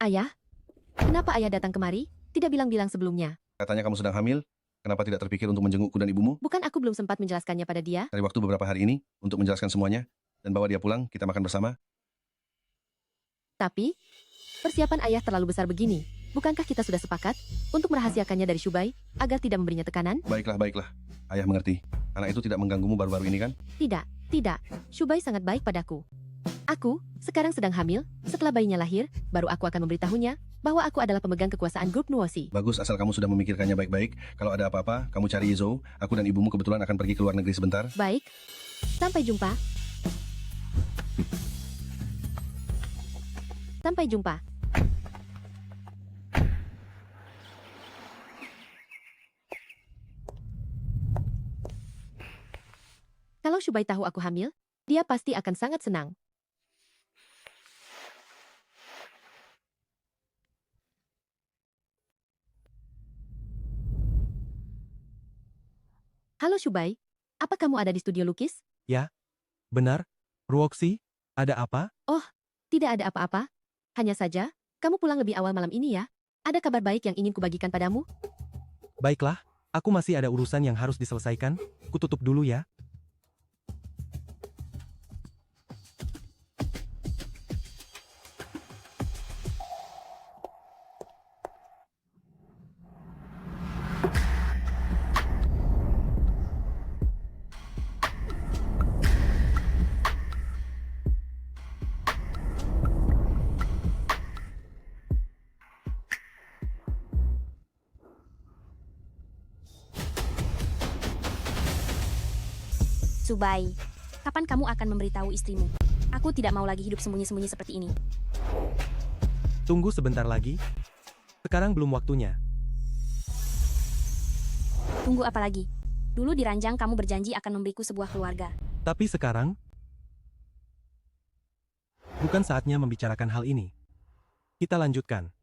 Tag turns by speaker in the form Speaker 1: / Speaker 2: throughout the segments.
Speaker 1: Ayah? Kenapa ayah datang kemari? Tidak bilang-bilang sebelumnya.
Speaker 2: Katanya kamu sedang hamil. Kenapa tidak terpikir untuk menjengukku dan ibumu
Speaker 1: Bukan aku belum sempat menjelaskannya pada dia?
Speaker 2: dari waktu beberapa hari ini untuk menjelaskan semuanya dan bawa dia pulang, kita makan bersama?
Speaker 1: Tapi, persiapan ayah terlalu besar begini. Bukankah kita sudah sepakat untuk merahasiakannya dari Shubai agar tidak memberinya tekanan?
Speaker 2: Baiklah, baiklah. Ayah mengerti. Anak itu tidak mengganggumu baru-baru ini kan?
Speaker 1: Tidak, tidak. Shubai sangat baik padaku. Aku, sekarang sedang hamil, setelah bayinya lahir, baru aku akan memberitahunya bahwa aku adalah pemegang kekuasaan grup Nuosi.
Speaker 2: Bagus, asal kamu sudah memikirkannya baik-baik. Kalau ada apa-apa, kamu cari Izou. Aku dan ibumu kebetulan akan pergi ke luar negeri sebentar.
Speaker 1: Baik, sampai jumpa. Sampai jumpa. Kalau Shubai tahu aku hamil, dia pasti akan sangat senang. Halo Shubai, apa kamu ada di studio lukis?
Speaker 3: Benar? Ruoxi, ada apa?
Speaker 1: Tidak ada apa-apa. Hanya saja, kamu pulang lebih awal malam ini ya. Ada kabar baik yang ingin kubagikan padamu?
Speaker 3: Baiklah, aku masih ada urusan yang harus diselesaikan. Kututup dulu ya.
Speaker 4: Subai, kapan kamu akan memberitahu istrimu? Aku tidak mau lagi hidup sembunyi-sembunyi seperti ini.
Speaker 3: Tunggu sebentar lagi. Sekarang belum waktunya.
Speaker 4: Tunggu apa lagi? Dulu di ranjang kamu berjanji akan memberiku sebuah keluarga.
Speaker 3: Tapi sekarang, bukan saatnya membicarakan hal ini. Kita lanjutkan.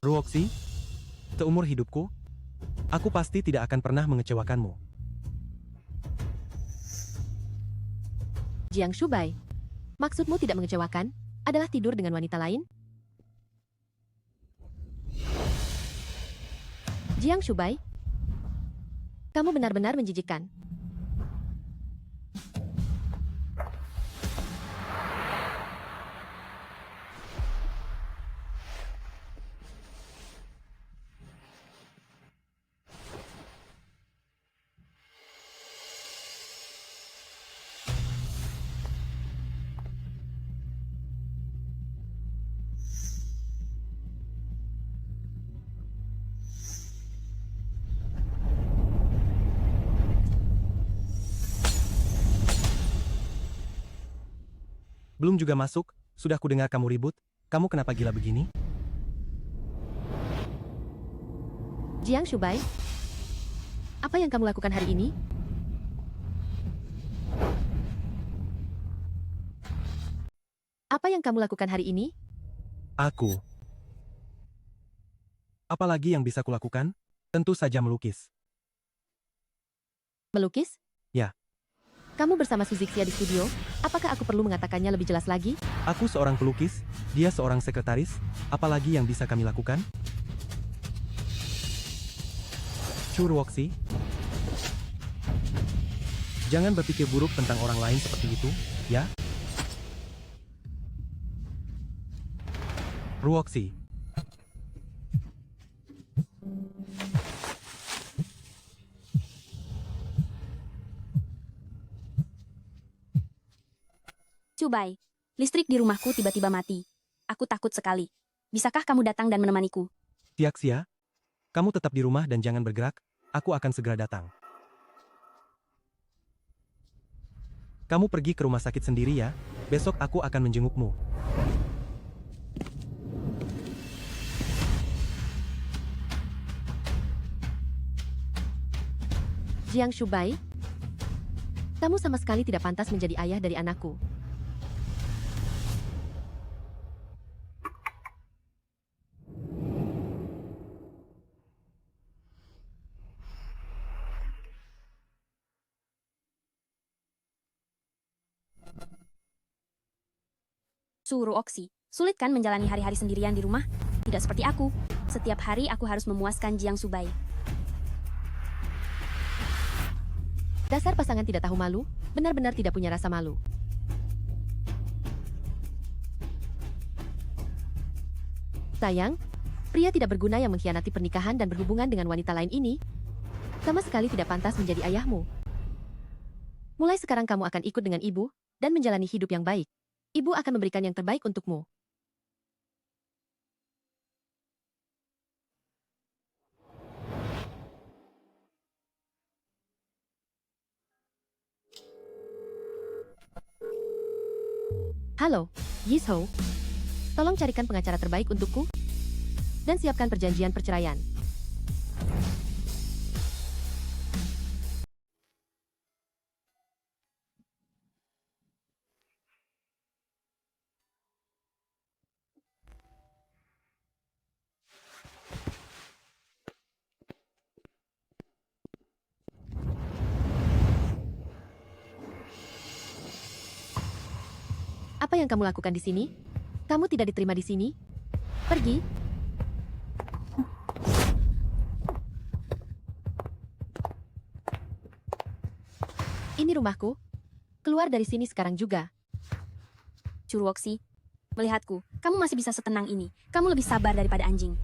Speaker 3: Ruoxi, seumur hidupku, aku pasti tidak akan pernah mengecewakanmu.
Speaker 1: Jiang Shubai, maksudmu tidak mengecewakan? Adalah tidur dengan wanita lain? Jiang Shubai, kamu benar-benar menjijikkan.
Speaker 3: Belum juga masuk, sudah kudengar kamu ribut. Kamu kenapa gila begini?
Speaker 1: Jiang Shubai, apa yang kamu lakukan hari ini? Apa yang kamu lakukan hari ini?
Speaker 3: Aku. Apalagi yang bisa kulakukan? Tentu saja melukis.
Speaker 1: Melukis?
Speaker 3: Ya.
Speaker 1: Kamu bersama Suzixia di studio? Apakah aku perlu mengatakannya lebih jelas lagi?
Speaker 3: Aku seorang pelukis, dia seorang sekretaris. Apalagi yang bisa kami lakukan? Chu Ruoxi, jangan berpikir buruk tentang orang lain seperti itu, ya? Ruoxi,
Speaker 4: Subai, listrik di rumahku tiba-tiba mati. Aku takut sekali. Bisakah kamu datang dan menemaniku?
Speaker 3: Tiaxia, kamu tetap di rumah dan jangan bergerak, aku akan segera datang. Kamu pergi ke rumah sakit sendiri ya, besok aku akan menjengukmu.
Speaker 1: Jiang Shubai, kamu sama sekali tidak pantas menjadi ayah dari anakku.
Speaker 4: Suruh Oksi, sulit kan menjalani hari-hari sendirian di rumah? Tidak seperti aku. Setiap hari aku harus memuaskan Jiang Shubai.
Speaker 1: Dasar pasangan tidak tahu malu, benar-benar tidak punya rasa malu. Sayang, pria tidak berguna yang mengkhianati pernikahan dan berhubungan dengan wanita lain ini, sama sekali tidak pantas menjadi ayahmu. Mulai sekarang kamu akan ikut dengan ibu, dan menjalani hidup yang baik. Ibu akan memberikan yang terbaik untukmu. Halo, Yishou. Tolong carikan pengacara terbaik untukku, dan siapkan perjanjian perceraian. Apa yang kamu lakukan di sini? Kamu tidak diterima di sini? Pergi. Ini rumahku. Keluar dari sini sekarang juga.
Speaker 4: Curu Oksi, melihatku, kamu masih bisa setenang ini. Kamu lebih sabar daripada anjing.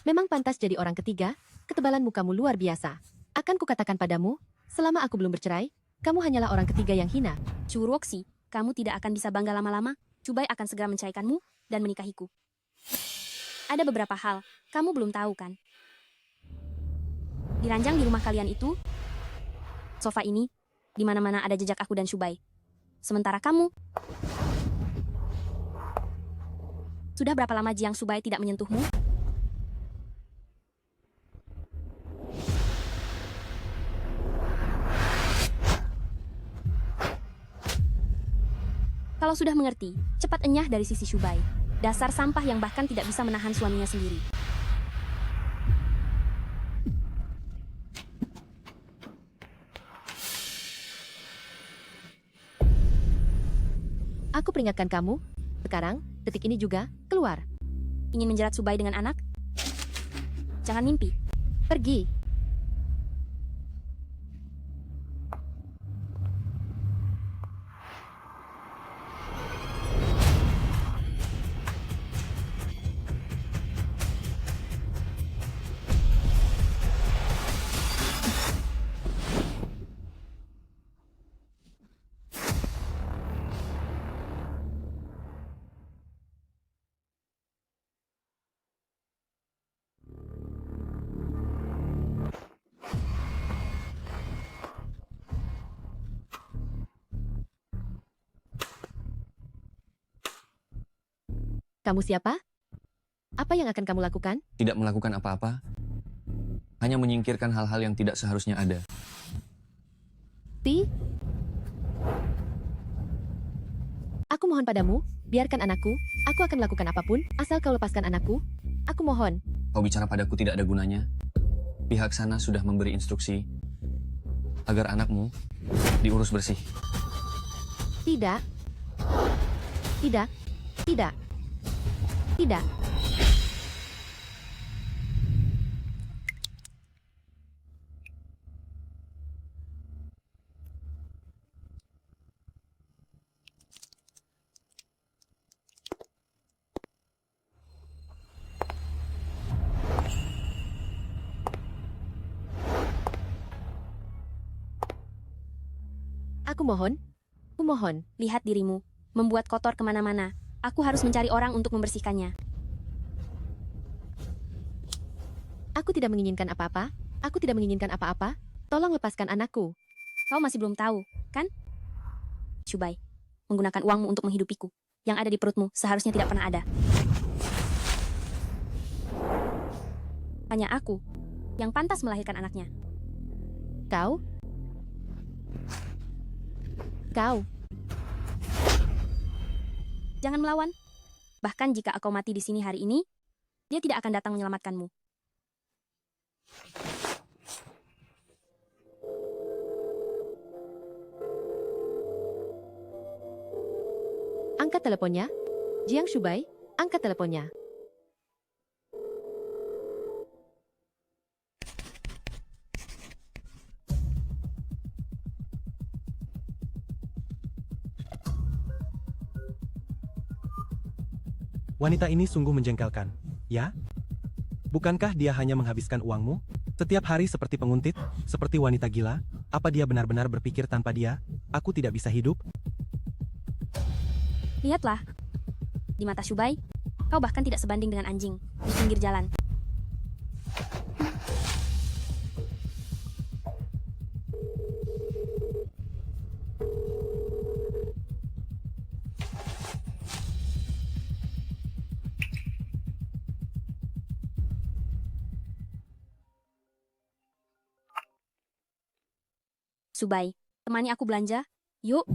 Speaker 1: Memang pantas jadi orang ketiga, ketebalan mukamu luar biasa. Akan kukatakan padamu, selama aku belum bercerai, kamu hanyalah orang ketiga yang hina.
Speaker 4: Curu Oksi, kamu tidak akan bisa bangga lama-lama. Shubai akan segera menceraikanmu dan menikahiku. Ada beberapa hal, kamu belum tahu kan? Di ranjang di rumah kalian itu, sofa ini, di mana-mana ada jejak aku dan Shubai. Sementara kamu, sudah berapa lama Jiang Shubai tidak menyentuhmu? Kalau sudah mengerti, cepat enyah dari sisi Shubai. Dasar sampah yang bahkan tidak bisa menahan suaminya sendiri.
Speaker 1: Aku peringatkan kamu, sekarang, detik ini juga, keluar.
Speaker 4: Ingin menjerat Shubai dengan anak? Jangan mimpi.
Speaker 1: Pergi. Kamu siapa? Apa yang akan kamu lakukan?
Speaker 5: Tidak melakukan apa-apa, hanya menyingkirkan hal-hal yang tidak seharusnya ada.
Speaker 1: Ti? Aku mohon padamu, biarkan anakku. Aku akan melakukan apapun, asal kau lepaskan anakku. Aku mohon.
Speaker 5: Kau bicara padaku tidak ada gunanya. Pihak sana sudah memberi instruksi agar anakmu diurus bersih.
Speaker 1: Tidak. Tidak. Tidak. Tidak. Aku mohon,
Speaker 4: Lihat dirimu, membuat kotor kemana-mana. Aku harus mencari orang untuk membersihkannya.
Speaker 1: aku tidak menginginkan apa-apa. Aku tidak menginginkan apa-apa. Tolong lepaskan anakku.
Speaker 4: Kau masih belum tahu, kan? Shubai, menggunakan uangmu untuk menghidupiku. Yang ada di perutmu seharusnya tidak pernah ada. Hanya aku yang pantas melahirkan anaknya.
Speaker 1: Kau? Kau?
Speaker 4: Jangan melawan. Bahkan jika kau mati di sini hari ini, dia tidak akan datang menyelamatkanmu.
Speaker 1: Angkat teleponnya. Jiang Shubai, angkat teleponnya.
Speaker 3: Wanita ini sungguh menjengkelkan, ya? Bukankah dia hanya menghabiskan uangmu? Setiap hari seperti penguntit, seperti wanita gila? Apa dia benar-benar berpikir tanpa dia, aku tidak bisa hidup?
Speaker 4: Lihatlah. Di mata Shubai, kau bahkan tidak sebanding dengan anjing di pinggir jalan. Shubai, temani aku belanja. Yuk,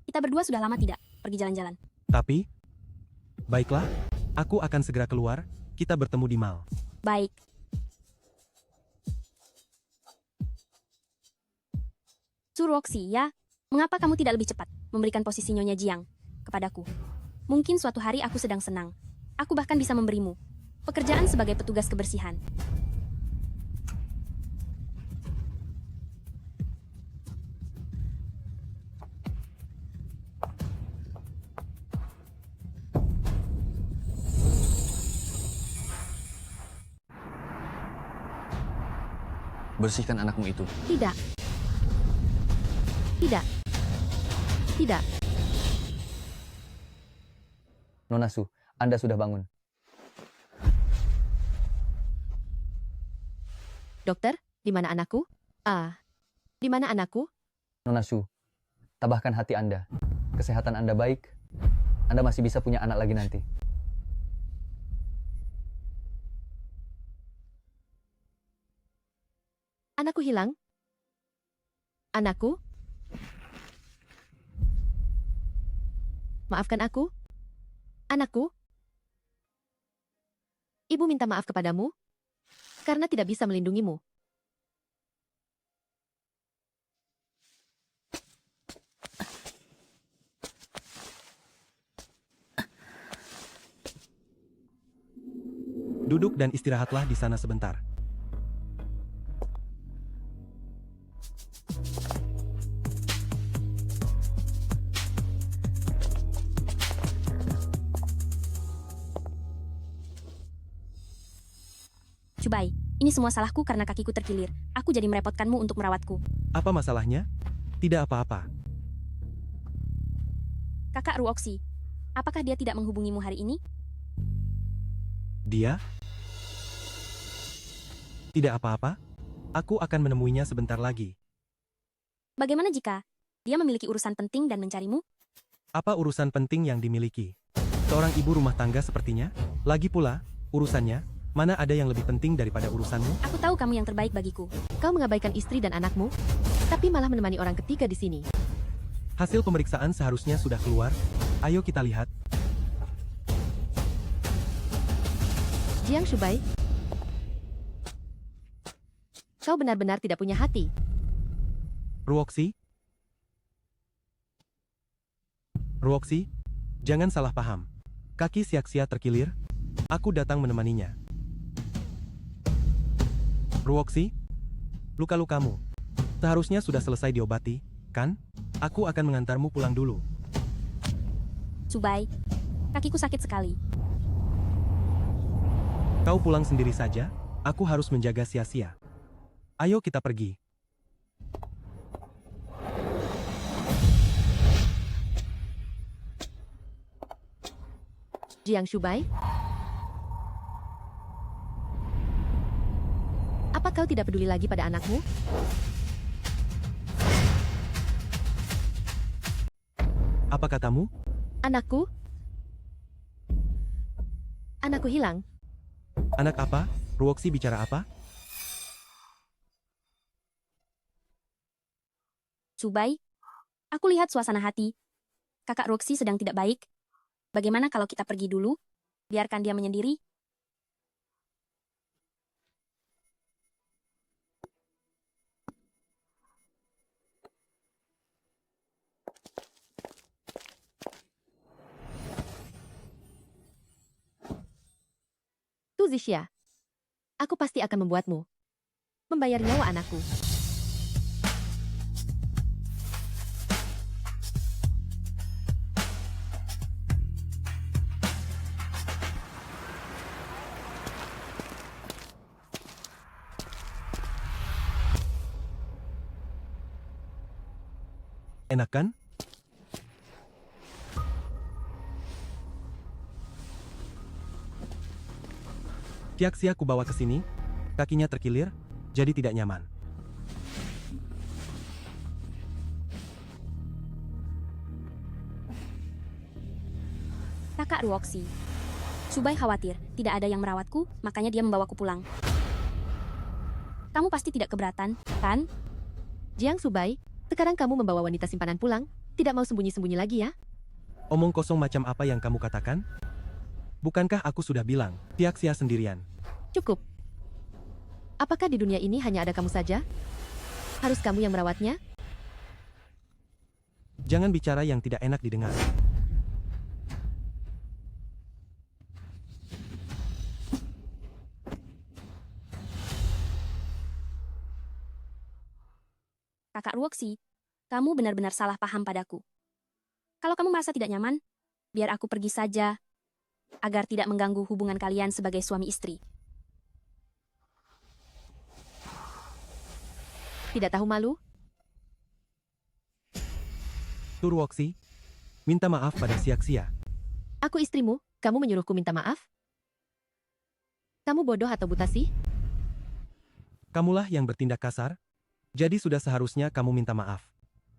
Speaker 4: kita berdua sudah lama tidak pergi jalan-jalan.
Speaker 3: Tapi, baiklah, aku akan segera keluar, kita bertemu di mall.
Speaker 4: Baik. Suroksi, ya? Mengapa kamu tidak lebih cepat memberikan posisi Nyonya Jiang kepadaku? Mungkin suatu hari aku sedang senang. Aku bahkan bisa memberimu pekerjaan sebagai petugas kebersihan.
Speaker 5: Bersihkan anakmu itu.
Speaker 1: Tidak. Tidak. Tidak.
Speaker 5: Nona Su, Anda sudah bangun.
Speaker 1: Dokter, di mana anakku? Di mana anakku?
Speaker 5: Nona Su, tabahkan hati Anda. Kesehatan Anda baik. Anda masih bisa punya anak lagi nanti.
Speaker 1: Anakku hilang? Anakku? Maafkan aku? Anakku? Ibu minta maaf kepadamu karena tidak bisa melindungimu.
Speaker 3: Duduk dan istirahatlah di sana sebentar.
Speaker 4: Shubai, ini semua salahku karena kakiku terkilir. Aku jadi merepotkanmu untuk merawatku.
Speaker 3: Apa masalahnya? Tidak apa-apa.
Speaker 4: Kakak Ruoksi, apakah dia tidak menghubungimu hari ini?
Speaker 3: Dia? Tidak apa-apa. Aku akan menemuinya sebentar lagi.
Speaker 4: Bagaimana jika dia memiliki urusan penting dan mencarimu?
Speaker 3: Apa urusan penting yang dimiliki? Seorang ibu rumah tangga sepertinya? Lagi pula, urusannya, mana ada yang lebih penting daripada urusanmu?
Speaker 4: Aku tahu kamu yang terbaik bagiku.
Speaker 1: Kau mengabaikan istri dan anakmu, tapi malah menemani orang ketiga di sini.
Speaker 3: Hasil pemeriksaan seharusnya sudah keluar. Ayo kita lihat.
Speaker 1: Jiang Shubai, kau benar-benar tidak punya hati.
Speaker 3: Ruoksi? Ruoksi, jangan salah paham. Kaki Siaksia terkilir. Aku datang menemaninya. Ruoksi, luka-lukamu seharusnya sudah selesai diobati, kan? Aku akan mengantarmu pulang dulu.
Speaker 4: Shubai, kakiku sakit sekali.
Speaker 3: Kau pulang sendiri saja, aku harus menjaga Sia-Sia. Ayo kita pergi.
Speaker 1: Jiang Shubai, apa kau tidak peduli lagi pada anakmu?
Speaker 3: Apa katamu?
Speaker 1: Anakku? Anakku hilang.
Speaker 3: Anak apa? Ruoksi bicara apa?
Speaker 4: Subai, aku lihat suasana hati. Kakak Roxy sedang tidak baik. Bagaimana kalau kita pergi dulu? Biarkan dia menyendiri.
Speaker 1: Tu Zixia, aku pasti akan membuatmu membayar nyawa anakku.
Speaker 3: Enak kan? Tiaxia ku bawa ke sini, kakinya terkilir, jadi tidak nyaman.
Speaker 4: Kakak Roxy. Subai khawatir, tidak ada yang merawatku, makanya dia membawaku pulang. Kamu pasti tidak keberatan, kan?
Speaker 1: Jiang Subai, sekarang kamu membawa wanita simpanan pulang, tidak mau sembunyi-sembunyi lagi ya?
Speaker 3: Omong kosong macam apa yang kamu katakan? Bukankah aku sudah bilang, Tiaxia sendirian?
Speaker 1: Cukup. Apakah di dunia ini hanya ada kamu saja? Harus kamu yang merawatnya?
Speaker 3: Jangan bicara yang tidak enak didengar.
Speaker 4: Kakak Roxy, kamu benar-benar salah paham padaku. Kalau kamu merasa tidak nyaman, biar aku pergi saja, agar tidak mengganggu hubungan kalian sebagai suami istri.
Speaker 1: Tidak tahu malu?
Speaker 3: Tu Roxy, minta maaf pada Tiaxia.
Speaker 1: Aku istrimu, kamu menyuruhku minta maaf? Kamu bodoh atau buta sih?
Speaker 3: Kamulah yang bertindak kasar, jadi sudah seharusnya kamu minta maaf.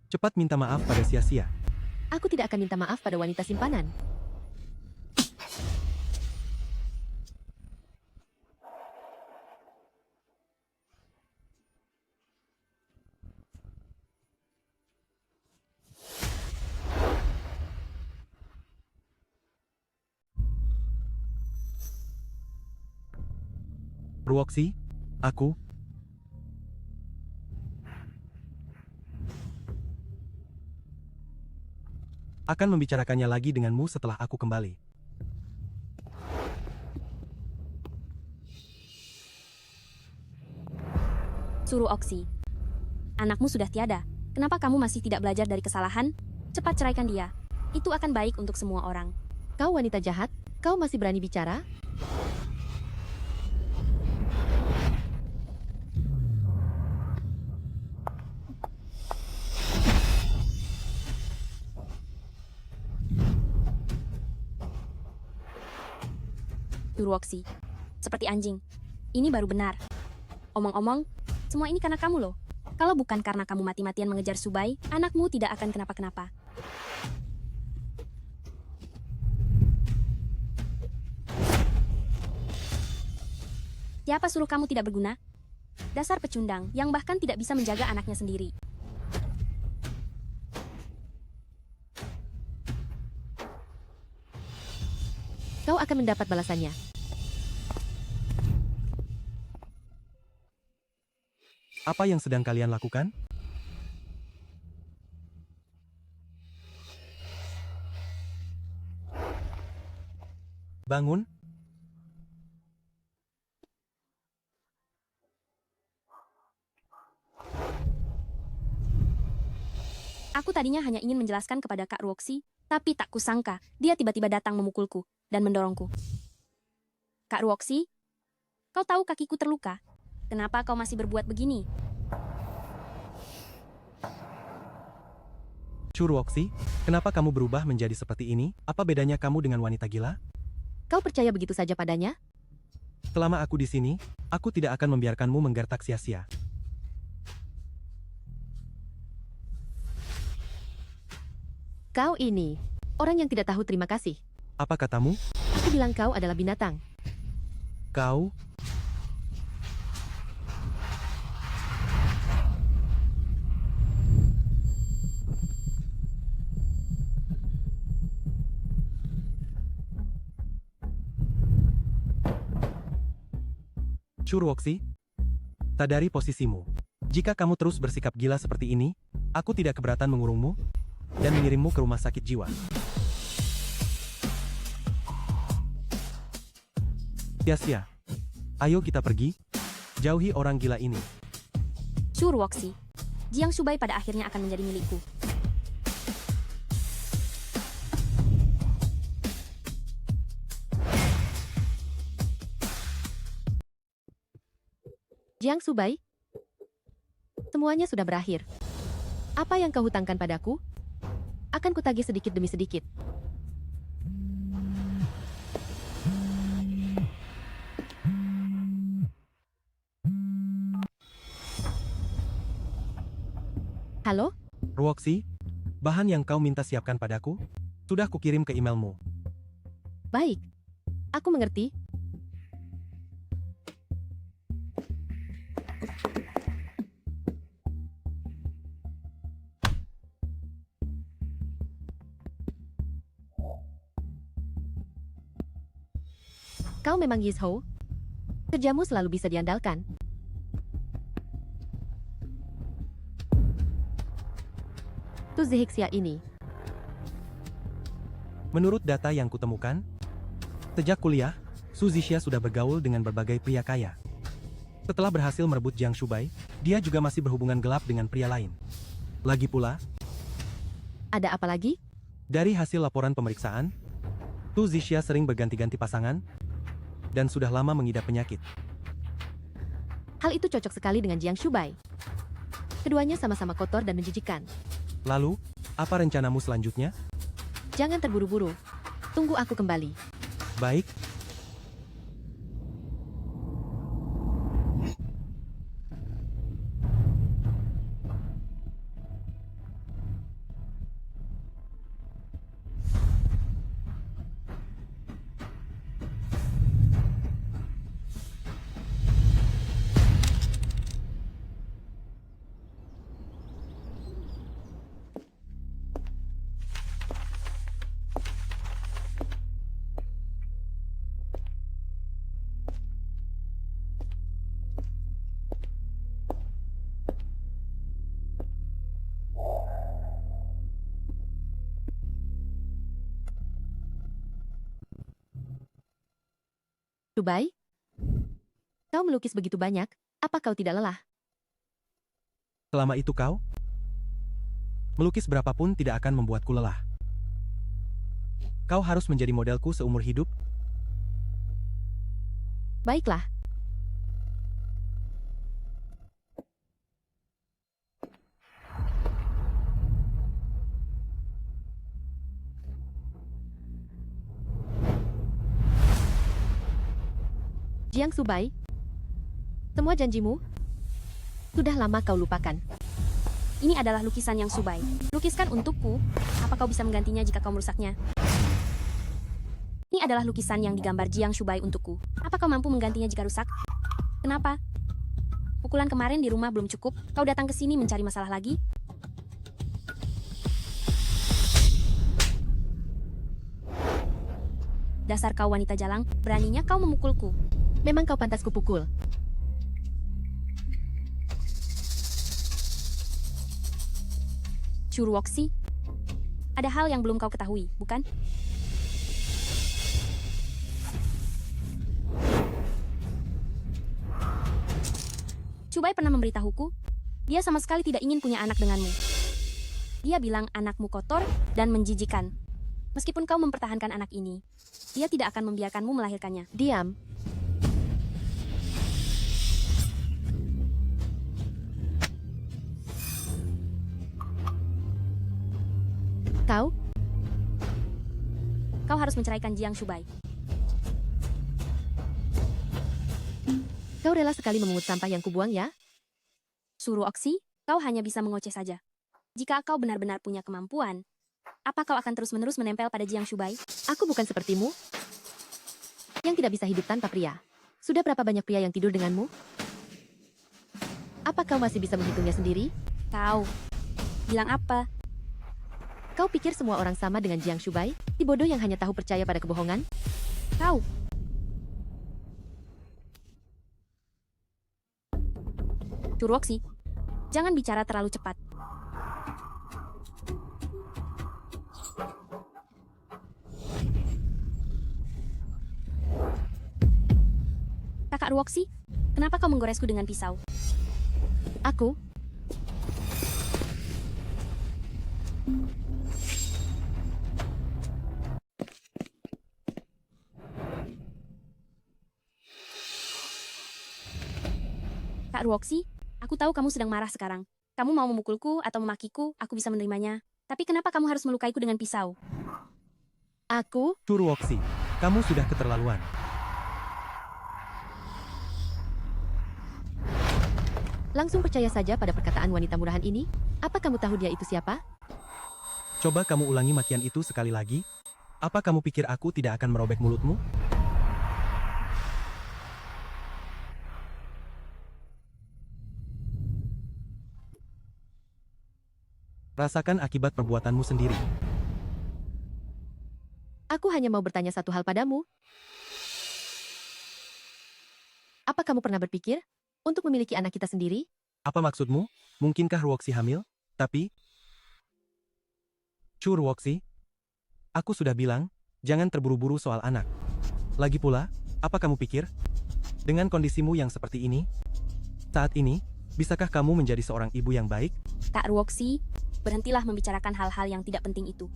Speaker 3: Cepat minta maaf pada Tiaxia.
Speaker 1: Aku tidak akan minta maaf pada wanita simpanan.
Speaker 3: Roxy, aku akan membicarakannya lagi denganmu setelah aku kembali.
Speaker 4: Suruh Oxy. Anakmu sudah tiada. Kenapa kamu masih tidak belajar dari kesalahan? Cepat ceraikan dia. Itu akan baik untuk semua orang.
Speaker 1: Kau wanita jahat, kau masih berani bicara?
Speaker 4: Roxy, seperti anjing. Ini baru benar. Omong-omong, semua ini karena kamu loh. Kalau bukan karena kamu mati-matian mengejar Subai, anakmu tidak akan kenapa-kenapa. Siapa suruh kamu tidak berguna? Dasar pecundang yang bahkan tidak bisa menjaga anaknya sendiri.
Speaker 1: Kau akan mendapat balasannya.
Speaker 3: Apa yang sedang kalian lakukan? Bangun.
Speaker 4: Aku tadinya hanya ingin menjelaskan kepada Kak Roxy, tapi tak kusangka dia tiba-tiba datang memukulku dan mendorongku. Kak Roxy, kau tahu kakiku terluka. Kenapa kau masih berbuat begini?
Speaker 3: Chu Roxy, kenapa kamu berubah menjadi seperti ini? Apa bedanya kamu dengan wanita gila?
Speaker 1: Kau percaya begitu saja padanya?
Speaker 3: Selama aku di sini, aku tidak akan membiarkanmu menggertak sia-sia.
Speaker 1: Kau ini, orang yang tidak tahu terima kasih.
Speaker 3: Apa katamu?
Speaker 1: Aku bilang kau adalah binatang.
Speaker 3: Kau? Shuroxi, sadari posisimu. Jika kamu terus bersikap gila seperti ini, aku tidak keberatan mengurungmu dan mengirimmu ke rumah sakit jiwa. Sia-sia. Ayo kita pergi, jauhi orang gila ini.
Speaker 4: Shuroxi, Jiang Shubai pada akhirnya akan menjadi milikku.
Speaker 1: Jiang Shubai, semuanya sudah berakhir. Apa yang kau hutangkan padaku? Akan kutagih sedikit demi sedikit. Halo?
Speaker 3: Ruoxi, bahan yang kau minta siapkan padaku, sudah kukirim ke emailmu.
Speaker 1: Baik. Aku mengerti. Kau memang Yizhou. Kerjamu selalu bisa diandalkan. Tu Zihixia ini.
Speaker 3: Menurut data yang kutemukan, sejak kuliah, Su Zixia sudah bergaul dengan berbagai pria kaya. Setelah berhasil merebut Jiang Shubai, dia juga masih berhubungan gelap dengan pria lain. Lagi pula,
Speaker 1: Ada apa lagi?
Speaker 3: dari hasil laporan pemeriksaan, Tu Zixia sering berganti-ganti pasangan dan sudah lama mengidap penyakit.
Speaker 1: Hal itu cocok sekali dengan Jiang Shubai. Keduanya sama-sama kotor dan menjijikan.
Speaker 3: Lalu, apa rencanamu selanjutnya?
Speaker 1: Jangan terburu-buru. Tunggu aku kembali.
Speaker 3: Baik,
Speaker 1: Shubai? Kau melukis begitu banyak, apa kau tidak lelah?
Speaker 3: selama itu kau melukis berapapun tidak akan membuatku lelah. Kau harus menjadi modelku seumur hidup.
Speaker 1: Baiklah. Jiang Shubai, semua janjimu sudah lama kau lupakan.
Speaker 4: Ini adalah lukisan yang Shubai. Lukiskan untukku. Apa kau bisa menggantinya jika kau merusaknya? Ini adalah lukisan yang digambar Jiang Shubai untukku. Apa kau mampu menggantinya jika rusak? Kenapa? Pukulan kemarin di rumah belum cukup. Kau datang ke sini mencari masalah lagi? Dasar kau wanita jalang, beraninya kau memukulku.
Speaker 1: Memang kau pantas kupukul.
Speaker 4: Shuroxi, ada hal yang belum kau ketahui, bukan? Shubai pernah memberitahuku, dia sama sekali tidak ingin punya anak denganmu. Dia bilang anakmu kotor dan menjijikan. Meskipun kau mempertahankan anak ini, dia tidak akan membiarkanmu melahirkannya.
Speaker 1: Diam. Kau?
Speaker 4: Kau harus menceraikan Jiang Shubai.
Speaker 1: Kau rela sekali memungut sampah yang kubuang ya?
Speaker 4: Shuroxi, kau hanya bisa mengoceh saja. Jika kau benar-benar punya kemampuan, apa kau akan terus-menerus menempel pada Jiang Shubai?
Speaker 1: Aku bukan sepertimu, yang tidak bisa hidup tanpa pria. Sudah berapa banyak pria yang tidur denganmu? Apa kau masih bisa menghitungnya sendiri?
Speaker 4: Kau bilang apa?
Speaker 1: Kau pikir semua orang sama dengan Jiang Shubai? Si bodoh yang hanya tahu percaya pada kebohongan?
Speaker 4: Kau Roxy, jangan bicara terlalu cepat. Kakak Roxy, kenapa kau menggoresku dengan pisau?
Speaker 1: Aku?
Speaker 4: Kak Roxy, aku tahu kamu sedang marah sekarang. Kamu mau memukulku atau memakiku, aku bisa menerimanya. Tapi kenapa kamu harus melukaiku dengan pisau?
Speaker 1: Aku?
Speaker 3: Churuoxi, kamu sudah keterlaluan.
Speaker 1: Langsung percaya saja pada perkataan wanita murahan ini? Apa kamu tahu dia itu siapa?
Speaker 3: Coba kamu ulangi makian itu sekali lagi. Apa kamu pikir aku tidak akan merobek mulutmu? Rasakan akibat perbuatanmu sendiri.
Speaker 1: Aku hanya mau bertanya satu hal padamu. Apa kamu pernah berpikir untuk memiliki anak kita sendiri?
Speaker 3: Apa maksudmu? Mungkinkah Ruoxi hamil? Tapi... Churuoxi, aku sudah bilang, jangan terburu-buru soal anak. Lagi pula, apa kamu pikir? Dengan kondisimu yang seperti ini, saat ini, bisakah kamu menjadi seorang ibu yang baik?
Speaker 4: Kak Roxy, berhentilah membicarakan hal-hal yang tidak penting itu.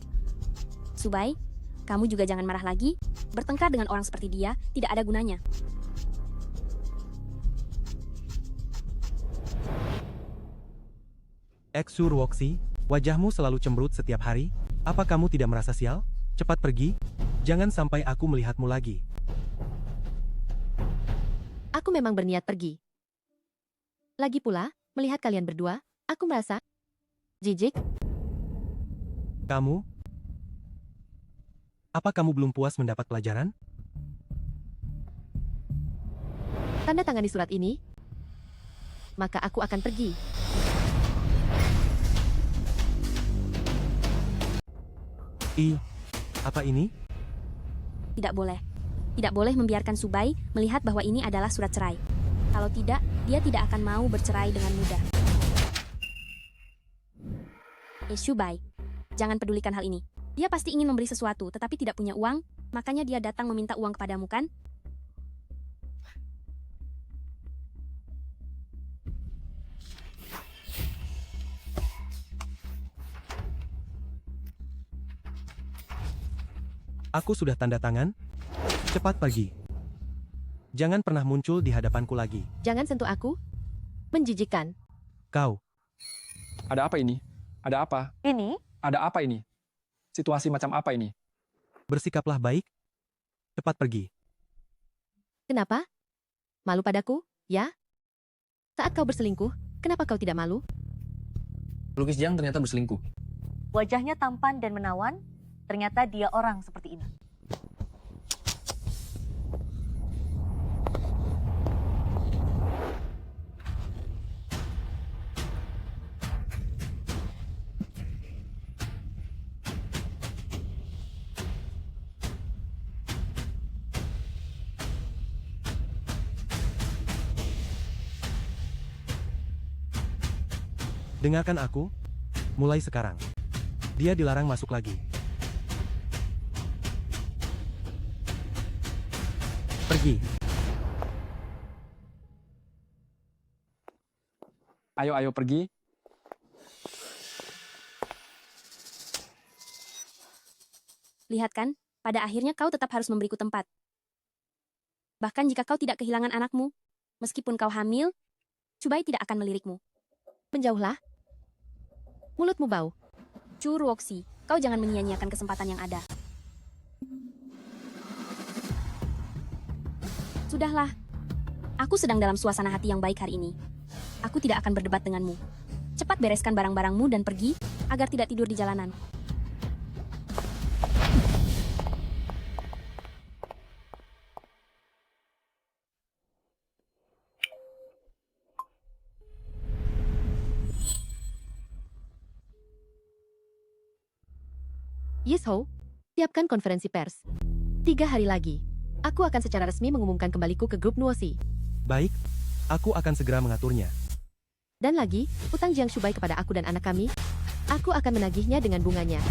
Speaker 4: Subai, kamu juga jangan marah lagi. Bertengkar dengan orang seperti dia tidak ada gunanya.
Speaker 3: Churuoxi, wajahmu selalu cemberut setiap hari. Apa kamu tidak merasa sial? Cepat pergi, jangan sampai aku melihatmu lagi.
Speaker 1: Aku memang berniat pergi. Lagi pula, melihat kalian berdua, aku merasa jijik.
Speaker 3: Kamu? Apa kamu belum puas mendapat pelajaran?
Speaker 1: Tanda tangani surat ini, maka aku akan pergi.
Speaker 3: Apa ini?
Speaker 4: Tidak boleh. Tidak boleh membiarkan Subai melihat bahwa ini adalah surat cerai. Kalau tidak, dia tidak akan mau bercerai dengan mudah. Subai, jangan pedulikan hal ini. Dia pasti ingin memberi sesuatu, tetapi tidak punya uang, makanya dia datang meminta uang kepadamu, kan?
Speaker 3: Aku sudah tanda tangan. Cepat pergi. Jangan pernah muncul di hadapanku lagi.
Speaker 1: Jangan sentuh aku. Menjijikan.
Speaker 3: Kau.
Speaker 6: Ada apa ini? Ada apa?
Speaker 1: Ini?
Speaker 6: Ada apa ini? Situasi macam apa ini?
Speaker 3: Bersikaplah baik. Cepat pergi.
Speaker 1: Kenapa? Malu padaku, ya? Saat kau berselingkuh, kenapa kau tidak malu?
Speaker 5: Pelukis Jiang ternyata berselingkuh.
Speaker 7: Wajahnya tampan dan menawan, ternyata dia orang seperti ini.
Speaker 3: Dengarkan aku. Mulai sekarang. Dia dilarang masuk lagi. Pergi.
Speaker 6: Ayo pergi.
Speaker 4: Lihat kan, pada akhirnya kau tetap harus memberiku tempat. Bahkan jika kau tidak kehilangan anakmu, meskipun kau hamil, Subai tidak akan melirikmu.
Speaker 1: Menjauhlah. Mulutmu bau.
Speaker 4: Churuoxi, kau jangan menyia-nyiakan kesempatan yang ada. Sudahlah. Aku sedang dalam suasana hati yang baik hari ini. Aku tidak akan berdebat denganmu. Cepat bereskan barang-barangmu dan pergi, agar tidak tidur di jalanan.
Speaker 1: Yishou, siapkan konferensi pers. 3 hari lagi, aku akan secara resmi mengumumkan kembaliku ke grup Nuosi.
Speaker 3: Baik, aku akan segera mengaturnya.
Speaker 1: Dan lagi, utang Jiang Shubai kepada aku dan anak kami, aku akan menagihnya dengan bunganya.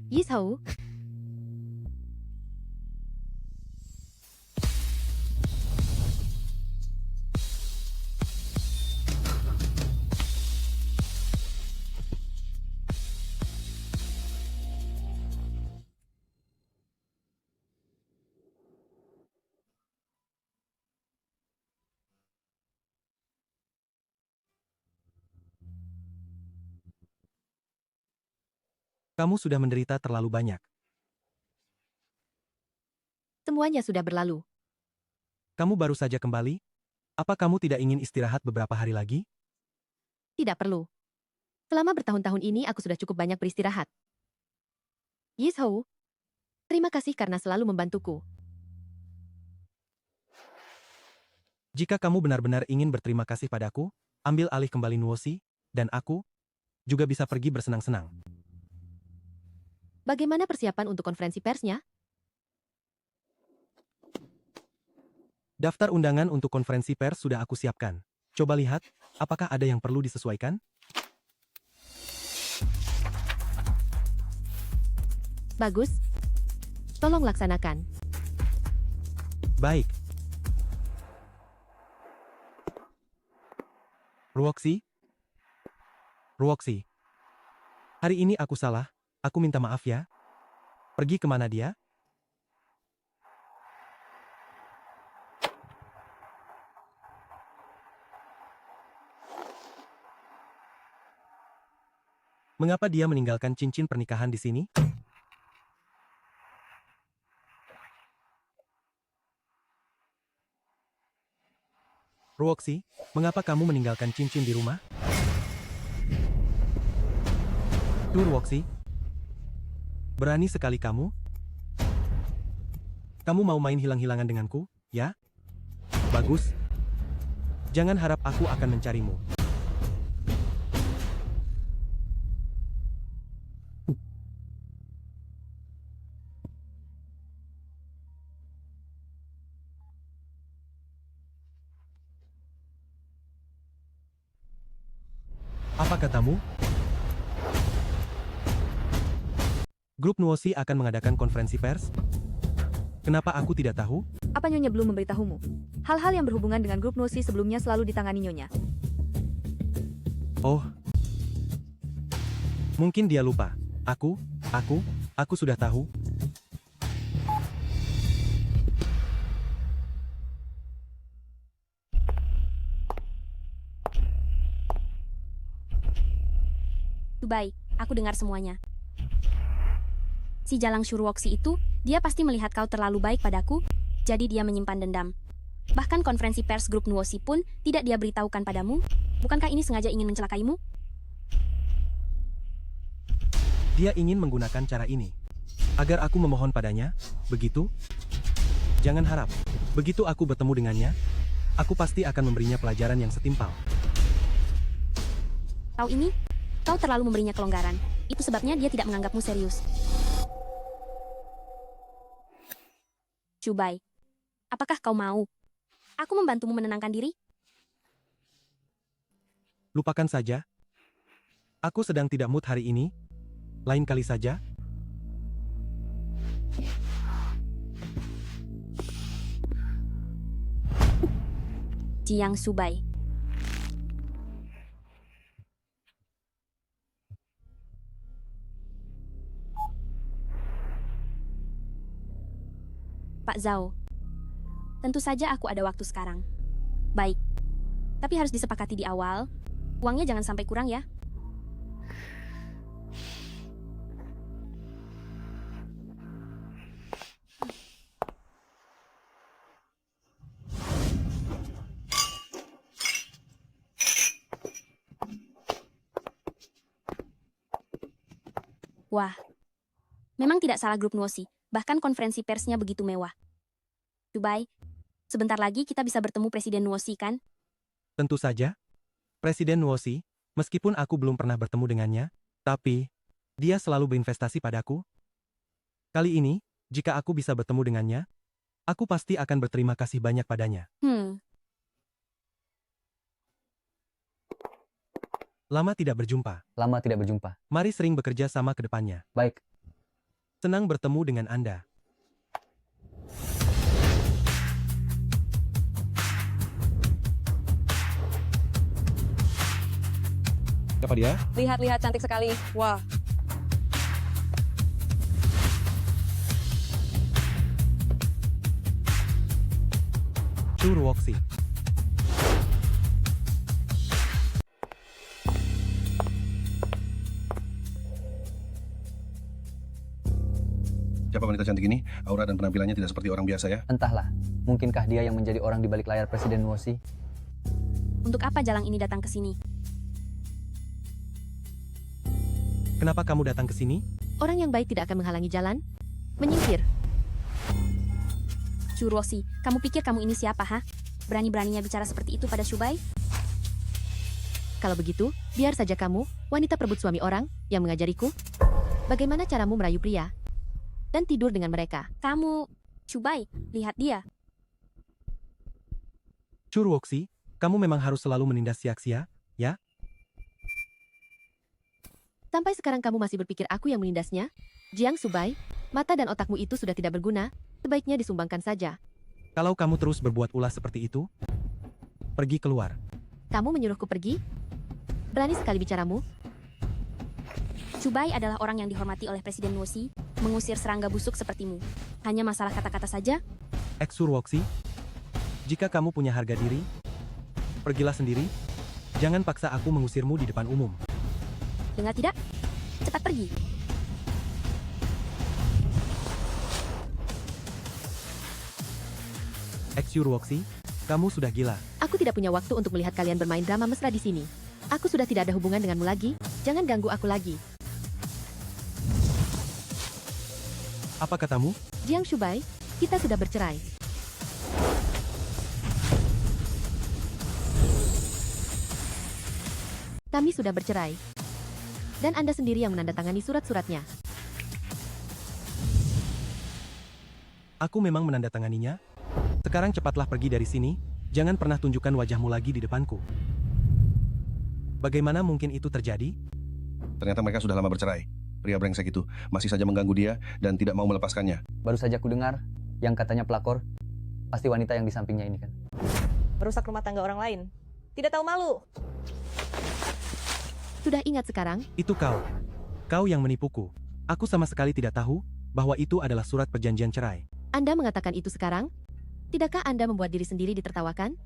Speaker 1: Yishou,
Speaker 3: Kamu sudah menderita terlalu banyak.
Speaker 1: semuanya sudah berlalu.
Speaker 3: Kamu baru saja kembali? Apa kamu tidak ingin istirahat beberapa hari lagi?
Speaker 1: Tidak perlu. Selama bertahun-tahun ini aku sudah cukup banyak beristirahat. Yishou, terima kasih karena selalu membantuku.
Speaker 3: Jika kamu benar-benar ingin berterima kasih padaku, ambil alih kembali Nuosi, dan aku juga bisa pergi bersenang-senang.
Speaker 1: Bagaimana persiapan untuk konferensi persnya?
Speaker 3: Daftar undangan untuk konferensi pers sudah aku siapkan. Coba lihat, apakah ada yang perlu disesuaikan?
Speaker 1: Bagus. Tolong laksanakan.
Speaker 3: Baik. Ruoxi? Ruoxi. Hari ini aku salah, aku minta maaf ya. Pergi kemana dia? Mengapa dia meninggalkan cincin pernikahan di sini? Ruoxi, mengapa kamu meninggalkan cincin di rumah? Ruoxi, berani sekali kamu? Kamu mau main hilang-hilangan denganku, ya? Bagus. Jangan harap aku akan mencarimu. Apa katamu? Grup Nuosi akan mengadakan konferensi pers? Kenapa aku tidak tahu?
Speaker 8: Apa Nyonya belum memberitahumu? Hal-hal yang berhubungan dengan grup Nosi sebelumnya selalu ditangani Nyonya.
Speaker 3: Oh. Mungkin dia lupa. Aku sudah tahu.
Speaker 4: Dubai, aku dengar semuanya. Si Jalang Shuruoksi itu, dia pasti melihat kau terlalu baik padaku, jadi dia menyimpan dendam. Bahkan konferensi pers grup Nuosi pun tidak dia beritahukan padamu. Bukankah ini sengaja ingin mencelakaimu?
Speaker 3: Dia ingin menggunakan cara ini. Agar aku memohon padanya, begitu? Jangan harap, begitu aku bertemu dengannya, aku pasti akan memberinya pelajaran yang setimpal.
Speaker 4: Kau ini, kau terlalu memberinya kelonggaran. Itu sebabnya dia tidak menganggapmu serius. Shubai, apakah kau mau? Aku membantumu menenangkan diri?
Speaker 3: Lupakan saja. Aku sedang tidak mood hari ini. Lain kali saja.
Speaker 4: Jiang Shubai. Pak Zhao, tentu saja aku ada waktu sekarang. Baik, tapi harus disepakati di awal. Uangnya jangan sampai kurang ya. Wah, memang tidak salah grup Nuosi, bahkan konferensi persnya begitu mewah. Dubai, sebentar lagi kita bisa bertemu Presiden Nuosi kan?
Speaker 3: Tentu saja. Presiden Nuosi, meskipun aku belum pernah bertemu dengannya, tapi dia selalu berinvestasi padaku. Kali ini, jika aku bisa bertemu dengannya, aku pasti akan berterima kasih banyak padanya. Lama tidak berjumpa.
Speaker 5: Lama tidak berjumpa.
Speaker 3: Mari sering bekerja sama ke depannya.
Speaker 5: Baik.
Speaker 3: Senang bertemu dengan Anda.
Speaker 2: Siapa dia?
Speaker 9: Lihat-lihat cantik sekali. Wah,
Speaker 3: Chu Ruoxi.
Speaker 2: Siapa wanita cantik ini? Aura dan penampilannya tidak seperti orang biasa ya.
Speaker 5: Entahlah, mungkinkah dia yang menjadi orang di balik layar Presiden Nuosi?
Speaker 4: Untuk apa Jalang ini datang ke sini?
Speaker 3: Kenapa kamu datang ke sini?
Speaker 1: Orang yang baik tidak akan menghalangi jalan. Menyingkir.
Speaker 4: Churosi, kamu pikir kamu ini siapa, ha? Berani-beraninya bicara seperti itu pada Shubai?
Speaker 1: Kalau begitu, biar saja kamu, wanita perebut suami orang, yang mengajariku. Bagaimana caramu merayu pria? Dan tidur dengan mereka.
Speaker 4: Kamu, Shubai, lihat dia.
Speaker 3: Chu Ruoxi, kamu memang harus selalu menindas Sia-Xia, ya?
Speaker 1: Sampai sekarang kamu masih berpikir aku yang menindasnya? Jiang Subai, mata dan otakmu itu sudah tidak berguna, sebaiknya disumbangkan saja.
Speaker 3: Kalau kamu terus berbuat ulah seperti itu, pergi keluar.
Speaker 1: Kamu menyuruhku pergi? Berani sekali bicaramu.
Speaker 4: Shubai adalah orang yang dihormati oleh Presiden Nuosi, mengusir serangga busuk sepertimu. Hanya masalah kata-kata saja?
Speaker 3: Chu Ruoxi, jika kamu punya harga diri, pergilah sendiri. Jangan paksa aku mengusirmu di depan umum.
Speaker 4: Dengar tidak? Cepat pergi.
Speaker 3: Chu Ruoxi, kamu sudah gila.
Speaker 1: Aku tidak punya waktu untuk melihat kalian bermain drama mesra di sini. Aku sudah tidak ada hubungan denganmu lagi, jangan ganggu aku lagi.
Speaker 3: Apa katamu?
Speaker 1: Jiang Shubai, kita sudah bercerai. Kami sudah bercerai. Dan Anda sendiri yang menandatangani surat-suratnya.
Speaker 3: Aku memang menandatanganinya. Sekarang cepatlah pergi dari sini, jangan pernah tunjukkan wajahmu lagi di depanku. Bagaimana mungkin itu terjadi?
Speaker 2: Ternyata mereka sudah lama bercerai. Pria brengsek itu masih saja mengganggu dia dan tidak mau melepaskannya.
Speaker 5: Baru saja ku dengar yang katanya pelakor, pasti wanita yang di sampingnya ini kan.
Speaker 9: merusak rumah tangga orang lain. Tidak tahu malu.
Speaker 1: Sudah ingat sekarang?
Speaker 3: Itu kau. Kau yang menipuku. Aku sama sekali tidak tahu bahwa itu adalah surat perjanjian cerai.
Speaker 1: Anda mengatakan itu sekarang? Tidakkah Anda membuat diri sendiri ditertawakan?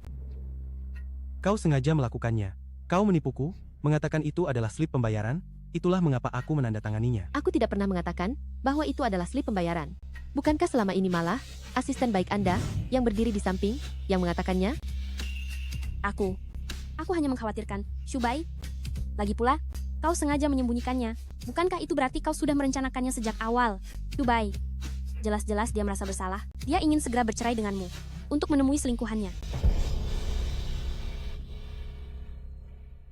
Speaker 3: Kau sengaja melakukannya. Kau menipuku, mengatakan itu adalah slip pembayaran, itulah mengapa aku menandatanganinya.
Speaker 1: Aku tidak pernah mengatakan bahwa itu adalah slip pembayaran. Bukankah selama ini malah asisten baik Anda yang berdiri di samping yang mengatakannya?
Speaker 4: Aku hanya mengkhawatirkan. Shubai, lagi pula, kau sengaja menyembunyikannya. Bukankah itu berarti kau sudah merencanakannya sejak awal? Shubai, jelas-jelas dia merasa bersalah. Dia ingin segera bercerai denganmu untuk menemui selingkuhannya.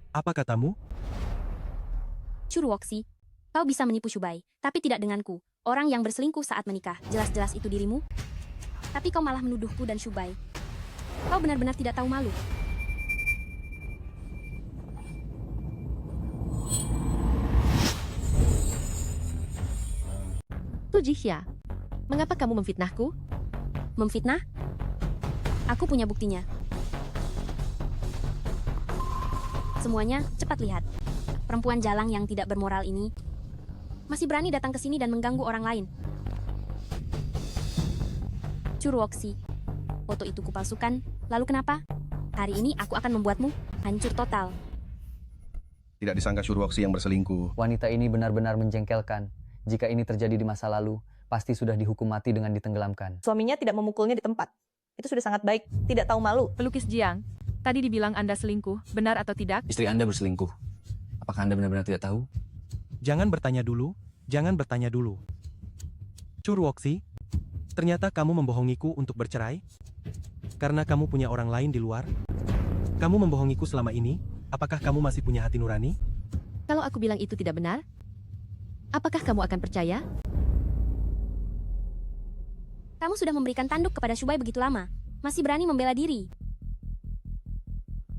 Speaker 3: Apa katamu?
Speaker 4: Churuoxi, kau bisa menipu Shubai, tapi tidak denganku. Orang yang berselingkuh saat menikah, jelas-jelas itu dirimu. Tapi kau malah menuduhku dan Shubai. Kau benar-benar tidak tahu malu.
Speaker 1: Tujihya, mengapa kamu memfitnahku?
Speaker 4: Memfitnah? Aku punya buktinya. Semuanya, cepat lihat. Perempuan jalang yang tidak bermoral ini masih berani datang ke sini dan mengganggu orang lain. Churuoxi, foto itu kupalsukan. Lalu kenapa? Hari ini aku akan membuatmu hancur total.
Speaker 2: Tidak disangka Churuoxi yang berselingkuh.
Speaker 5: Wanita ini benar-benar menjengkelkan. Jika ini terjadi di masa lalu, pasti sudah dihukum mati dengan ditenggelamkan.
Speaker 9: Suaminya tidak memukulnya di tempat. Itu sudah sangat baik. Tidak tahu malu.
Speaker 10: Pelukis Jiang, tadi dibilang Anda selingkuh, benar atau tidak?
Speaker 5: Istri Anda berselingkuh. Apakah Anda benar-benar tidak tahu?
Speaker 3: Jangan bertanya dulu, Jangan bertanya dulu. Churwoksi, ternyata kamu membohongiku untuk bercerai? Karena kamu punya orang lain di luar? Kamu membohongiku selama ini? Apakah kamu masih punya hati nurani?
Speaker 1: Kalau aku bilang itu tidak benar, apakah kamu akan percaya?
Speaker 4: Kamu sudah memberikan tanduk kepada Shubai begitu lama. Masih berani membela diri.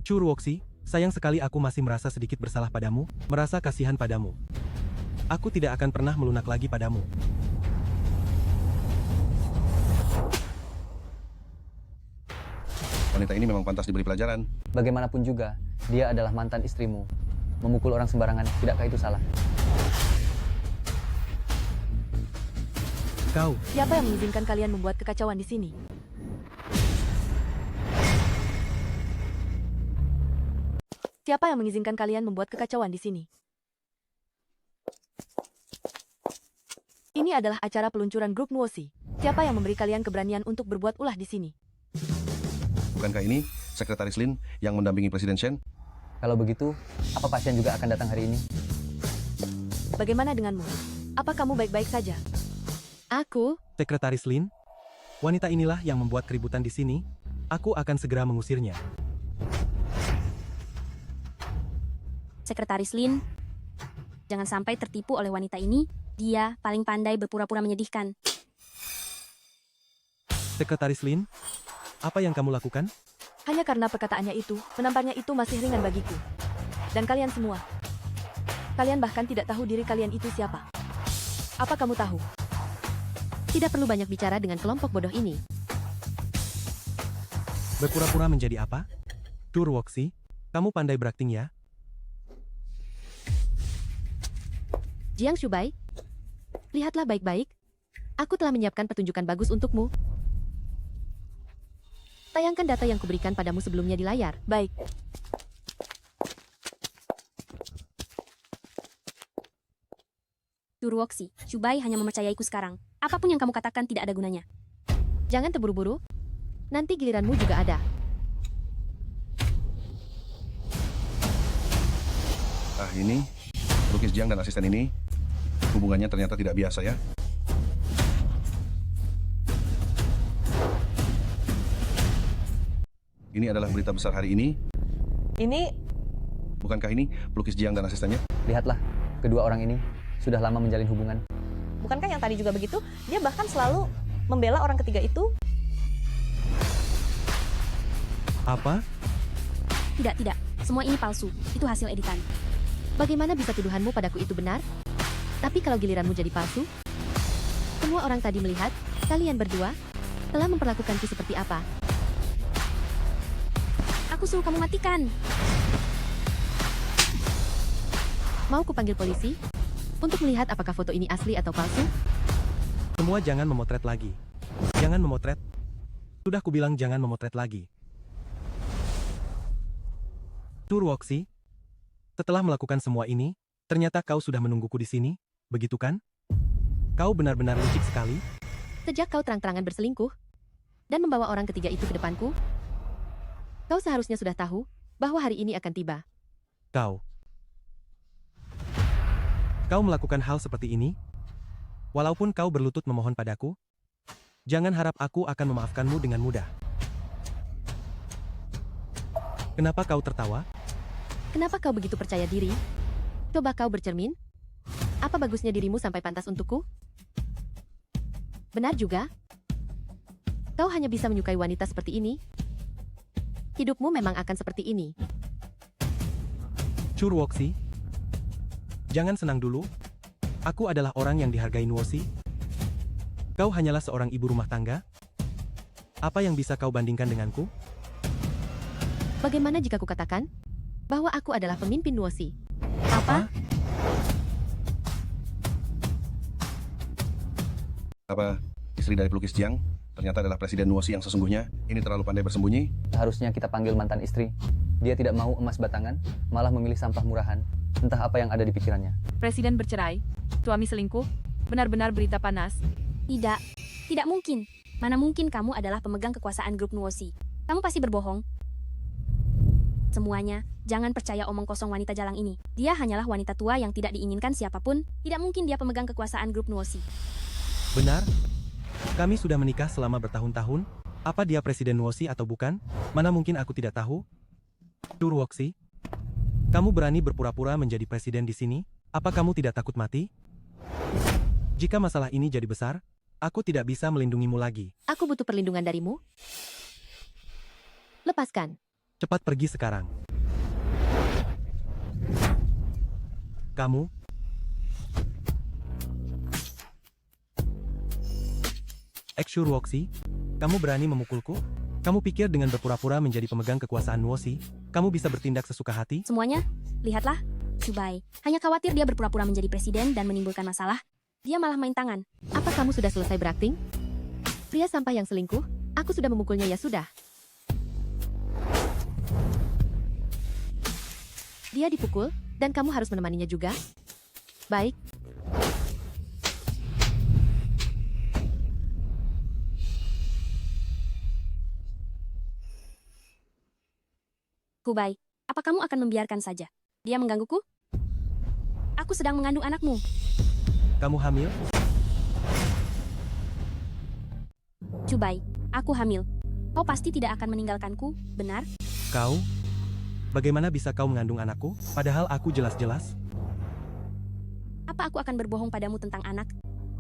Speaker 3: Churwoksi, sayang sekali aku masih merasa sedikit bersalah padamu, merasa kasihan padamu. Aku tidak akan pernah melunak lagi padamu.
Speaker 2: Wanita ini memang pantas diberi pelajaran.
Speaker 5: Bagaimanapun juga, dia adalah mantan istrimu. Memukul orang sembarangan, tidakkah itu salah?
Speaker 3: Kau,
Speaker 8: Siapa yang mengizinkan kalian membuat kekacauan di sini? Siapa yang mengizinkan kalian membuat kekacauan di sini? Ini adalah acara peluncuran grup Nuosi. Siapa yang memberi kalian keberanian untuk berbuat ulah di sini?
Speaker 2: Bukankah ini Sekretaris Lin yang mendampingi Presiden Shen?
Speaker 5: Kalau begitu, apa pasien juga akan datang hari ini?
Speaker 8: Bagaimana denganmu? Apa kamu baik-baik saja?
Speaker 1: Aku,
Speaker 3: Sekretaris Lin, wanita inilah yang membuat keributan di sini. Aku akan segera mengusirnya.
Speaker 4: Sekretaris Lin, jangan sampai tertipu oleh wanita ini. Dia paling pandai berpura-pura menyedihkan.
Speaker 3: Sekretaris Lin, apa yang kamu lakukan?
Speaker 8: Hanya karena perkataannya itu, menampaknya itu masih ringan bagiku. Dan kalian semua. Kalian bahkan tidak tahu diri kalian itu siapa. Apa kamu tahu?
Speaker 1: tidak perlu banyak bicara dengan kelompok bodoh ini.
Speaker 3: Berpura-pura menjadi apa? Churwoksi, kamu pandai berakting ya?
Speaker 1: Jiang Shubai, lihatlah baik-baik. Aku telah menyiapkan pertunjukan bagus untukmu. Tayangkan data yang kuberikan padamu sebelumnya di layar.
Speaker 8: Baik.
Speaker 4: Churwoksi, Shubai hanya mempercayaiku sekarang. Apapun yang kamu katakan tidak ada gunanya.
Speaker 1: Jangan terburu-buru. Nanti giliranmu juga ada.
Speaker 2: Ah, ini pelukis Jiang dan asisten ini hubungannya ternyata tidak biasa ya. Ini adalah berita besar hari ini.
Speaker 9: Ini
Speaker 2: Bukankah ini pelukis Jiang dan asistennya?
Speaker 5: Lihatlah, kedua orang ini sudah lama menjalin hubungan.
Speaker 9: bukankah yang tadi juga begitu? Dia bahkan selalu membela orang ketiga itu.
Speaker 3: Apa?
Speaker 4: Tidak. Semua ini palsu. Itu hasil editan.
Speaker 1: Bagaimana bisa tuduhanmu padaku itu benar? Tapi kalau giliranmu jadi palsu, semua orang tadi melihat kalian berdua telah memperlakukanku seperti apa.
Speaker 4: Aku suruh kamu matikan.
Speaker 1: Mau kupanggil polisi? Untuk melihat apakah foto ini asli atau palsu?
Speaker 3: Semua jangan memotret lagi. Jangan memotret. Sudah kubilang jangan memotret lagi. Churwoksi, setelah melakukan semua ini, ternyata kau sudah menungguku di sini, begitu kan? Kau benar-benar licik sekali.
Speaker 1: Sejak kau terang-terangan berselingkuh dan membawa orang ketiga itu ke depanku, kau seharusnya sudah tahu bahwa hari ini akan tiba.
Speaker 3: Kau melakukan hal seperti ini? Walaupun kau berlutut memohon padaku, jangan harap aku akan memaafkanmu dengan mudah. Kenapa kau tertawa?
Speaker 1: Kenapa kau begitu percaya diri? Coba kau bercermin. Apa bagusnya dirimu sampai pantas untukku? Benar juga. Kau hanya bisa menyukai wanita seperti ini. Hidupmu memang akan seperti ini.
Speaker 3: Churwoksi, jangan senang dulu. Aku adalah orang yang dihargai Nuosi. Kau hanyalah seorang ibu rumah tangga. Apa yang bisa kau bandingkan denganku?
Speaker 1: Bagaimana jika kukatakan bahwa aku adalah pemimpin Nuosi?
Speaker 4: Apa?
Speaker 2: Apa istri dari pelukis Jiang ternyata adalah Presiden Nuosi yang sesungguhnya? Ini terlalu pandai bersembunyi.
Speaker 5: Seharusnya kita panggil mantan istri. Dia tidak mau emas batangan, malah memilih sampah murahan. Entah apa yang ada di pikirannya.
Speaker 10: Presiden bercerai, suami selingkuh, benar-benar berita panas.
Speaker 4: Tidak mungkin. Mana mungkin kamu adalah pemegang kekuasaan grup Nuosi. Kamu pasti berbohong. Semuanya, jangan percaya omong kosong wanita jalang ini. Dia hanyalah wanita tua yang tidak diinginkan siapapun. Tidak mungkin dia pemegang kekuasaan grup Nuosi.
Speaker 3: Benar? Kami sudah menikah selama bertahun-tahun. Apa dia presiden Nuosi atau bukan? Mana mungkin aku tidak tahu? Ruoxi, kamu berani berpura-pura menjadi presiden di sini? Apa kamu tidak takut mati? Jika masalah ini jadi besar, aku tidak bisa melindungimu lagi.
Speaker 1: Aku butuh perlindungan darimu. Lepaskan.
Speaker 3: Cepat pergi sekarang. Kamu? Ekshu Ruoxi, kamu berani memukulku? Kamu pikir dengan berpura-pura menjadi pemegang kekuasaan Nuosi, kamu bisa bertindak sesuka hati?
Speaker 4: Semuanya, lihatlah. Chubai, hanya khawatir dia berpura-pura menjadi presiden dan menimbulkan masalah. Dia malah main tangan.
Speaker 1: Apa kamu sudah selesai berakting? Pria sampah yang selingkuh? Aku sudah memukulnya ya sudah. Dia dipukul, dan kamu harus menemaninya juga? Baik.
Speaker 4: Chubai, apa kamu akan membiarkan saja dia menggangguku? Aku sedang mengandung anakmu.
Speaker 3: Kamu hamil?
Speaker 4: Chubai, aku hamil. Kau pasti tidak akan meninggalkanku, benar?
Speaker 3: Kau? Bagaimana bisa kau mengandung anakku, padahal aku jelas-jelas?
Speaker 4: Apa aku akan berbohong padamu tentang anak?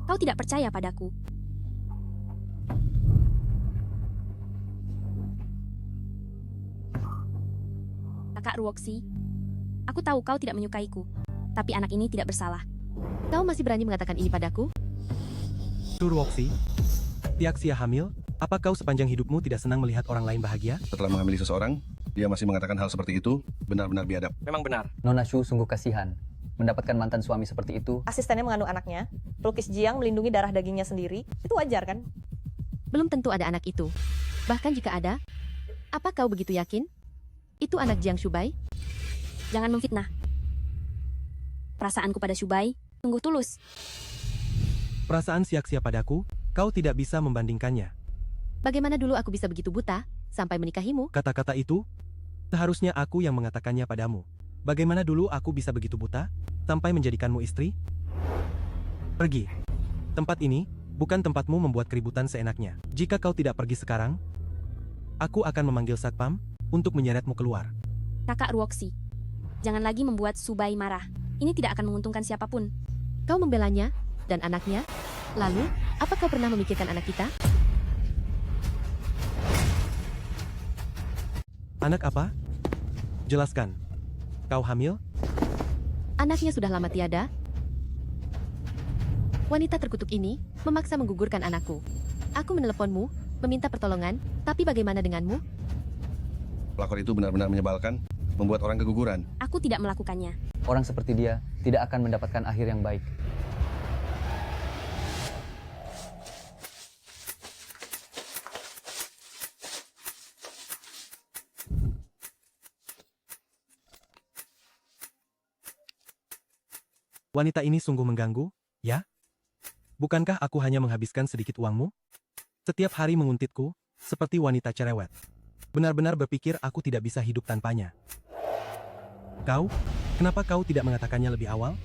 Speaker 4: Kau tidak percaya padaku. Kakak Ruoxi, aku tahu kau tidak menyukaiku, tapi anak ini tidak bersalah.
Speaker 1: Kau masih berani mengatakan ini padaku?
Speaker 3: Ruoxi, Tiaxia hamil? Apa kau sepanjang hidupmu tidak senang melihat orang lain bahagia?
Speaker 2: Setelah menghamili seseorang, dia masih mengatakan hal seperti itu, benar-benar biadab.
Speaker 6: Memang benar.
Speaker 5: Nona Shu sungguh kasihan. Mendapatkan mantan suami seperti itu.
Speaker 9: Asistennya mengandung anaknya, pelukis Jiang melindungi darah dagingnya sendiri, itu wajar kan?
Speaker 1: Belum tentu ada anak itu. Bahkan jika ada, apa kau begitu yakin? Itu anak Jiang Shubai?
Speaker 4: Jangan memfitnah. Perasaanku pada Shubai sungguh tulus.
Speaker 3: Perasaan Tiaxia padaku, kau tidak bisa membandingkannya.
Speaker 1: Bagaimana dulu aku bisa begitu buta, sampai menikahimu?
Speaker 3: Kata-kata itu, seharusnya aku yang mengatakannya padamu. Bagaimana dulu aku bisa begitu buta, sampai menjadikanmu istri? Pergi. Tempat ini, bukan tempatmu membuat keributan seenaknya. Jika kau tidak pergi sekarang, aku akan memanggil satpam, untuk menyeretmu keluar.
Speaker 4: Kakak Ruoxi, jangan lagi membuat Shubai marah. Ini tidak akan menguntungkan siapapun.
Speaker 1: Kau membelanya, dan anaknya? Lalu, apa kau pernah memikirkan anak kita?
Speaker 3: Anak apa? Jelaskan. Kau hamil?
Speaker 1: Anaknya sudah lama tiada. Wanita terkutuk ini memaksa menggugurkan anakku. Aku meneleponmu, meminta pertolongan, tapi bagaimana denganmu?
Speaker 2: Pelakor itu benar-benar menyebalkan, membuat orang keguguran.
Speaker 4: Aku tidak melakukannya.
Speaker 5: Orang seperti dia tidak akan mendapatkan akhir yang baik.
Speaker 3: Wanita ini sungguh mengganggu, ya? Bukankah aku hanya menghabiskan sedikit uangmu? Setiap hari menguntitku, seperti wanita cerewet. Benar-benar berpikir aku tidak bisa hidup tanpanya. Kau? Kenapa kau tidak mengatakannya lebih awal?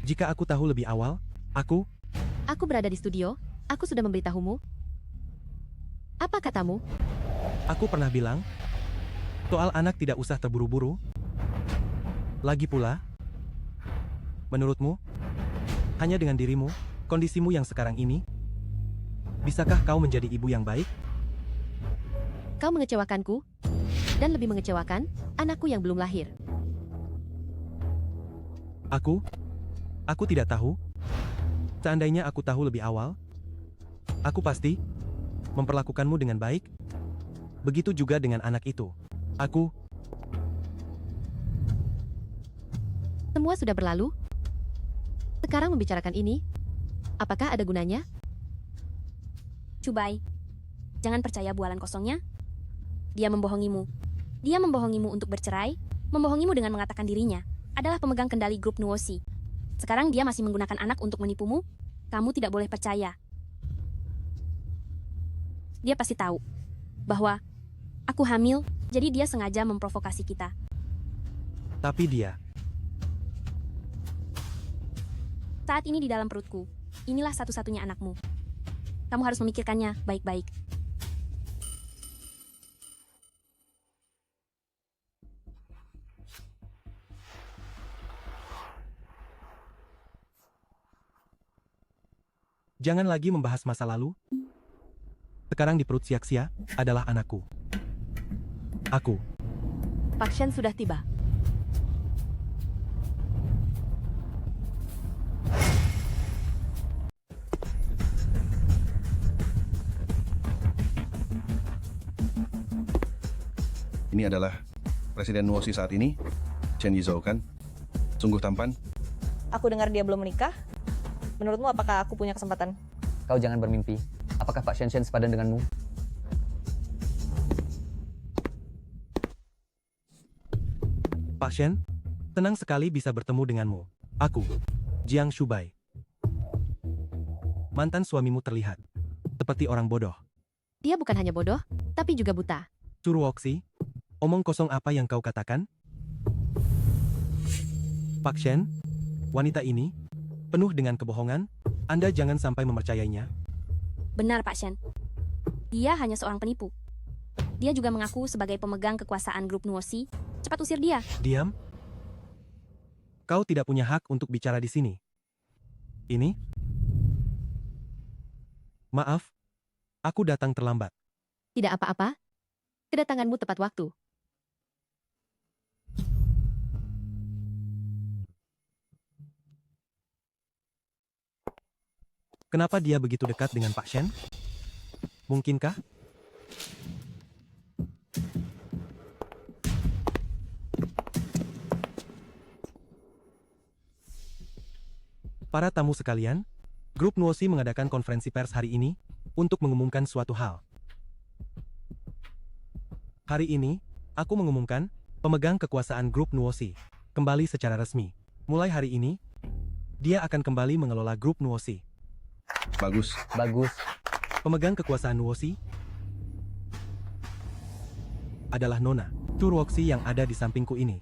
Speaker 3: Jika aku tahu lebih awal, aku...
Speaker 1: Aku berada di studio, aku sudah memberitahumu. Apa katamu?
Speaker 3: Aku pernah bilang, soal anak tidak usah terburu-buru. Lagi pula, menurutmu, hanya dengan dirimu, kondisimu yang sekarang ini, bisakah kau menjadi ibu yang baik?
Speaker 1: Kau mengecewakanku, dan lebih mengecewakan, anakku yang belum lahir.
Speaker 3: Aku tidak tahu. Seandainya aku tahu lebih awal, aku pasti memperlakukanmu dengan baik. Begitu juga dengan anak itu.
Speaker 1: Semua sudah berlalu. Sekarang membicarakan ini, apakah ada gunanya?
Speaker 4: Chubai, jangan percaya bualan kosongnya. Dia membohongimu. Dia membohongimu untuk bercerai, membohongimu dengan mengatakan dirinya adalah pemegang kendali grup Nuosi. Sekarang dia masih menggunakan anak untuk menipumu. Kamu tidak boleh percaya. Dia pasti tahu bahwa aku hamil Jadi dia sengaja memprovokasi kita.
Speaker 3: Tapi dia,
Speaker 4: Saat ini di dalam perutku. Inilah satu-satunya anakmu. Kamu harus memikirkannya baik-baik.
Speaker 3: jangan lagi membahas masa lalu. Sekarang di perut Xiaxia adalah anakku. Aku.
Speaker 8: Pak Shen sudah tiba.
Speaker 2: Ini adalah Presiden Nuosi saat ini, Chen Yizhou kan? Sungguh tampan.
Speaker 9: Aku dengar dia belum menikah. Menurutmu apakah aku punya kesempatan?
Speaker 5: Kau jangan bermimpi. Apakah Pak Shen sepadan denganmu?
Speaker 3: Pak Shen, senang sekali bisa bertemu denganmu. Aku, Jiang Shubai. Mantan suamimu terlihat seperti orang bodoh.
Speaker 1: Dia bukan hanya bodoh, tapi juga buta.
Speaker 3: Suruoksi, omong kosong apa yang kau katakan? Pak Shen, wanita ini penuh dengan kebohongan. Anda jangan sampai mempercayainya.
Speaker 4: Benar, Pak Shen. Dia hanya seorang penipu. Dia juga mengaku sebagai pemegang kekuasaan grup Nuosi. Cepat usir dia.
Speaker 3: Diam. Kau tidak punya hak untuk bicara di sini. Ini? Maaf, aku datang terlambat.
Speaker 1: Tidak apa-apa. Kedatanganmu tepat waktu.
Speaker 3: Kenapa dia begitu dekat dengan Pak Shen? Mungkinkah? Para tamu sekalian, grup Nuosi mengadakan konferensi pers hari ini untuk mengumumkan suatu hal. Hari ini, aku mengumumkan pemegang kekuasaan grup Nuosi kembali secara resmi. Mulai hari ini, dia akan kembali mengelola grup Nuosi.
Speaker 2: Bagus.
Speaker 5: Bagus.
Speaker 3: Pemegang kekuasaan Nuosi adalah Nona Suruoksi yang ada di sampingku ini.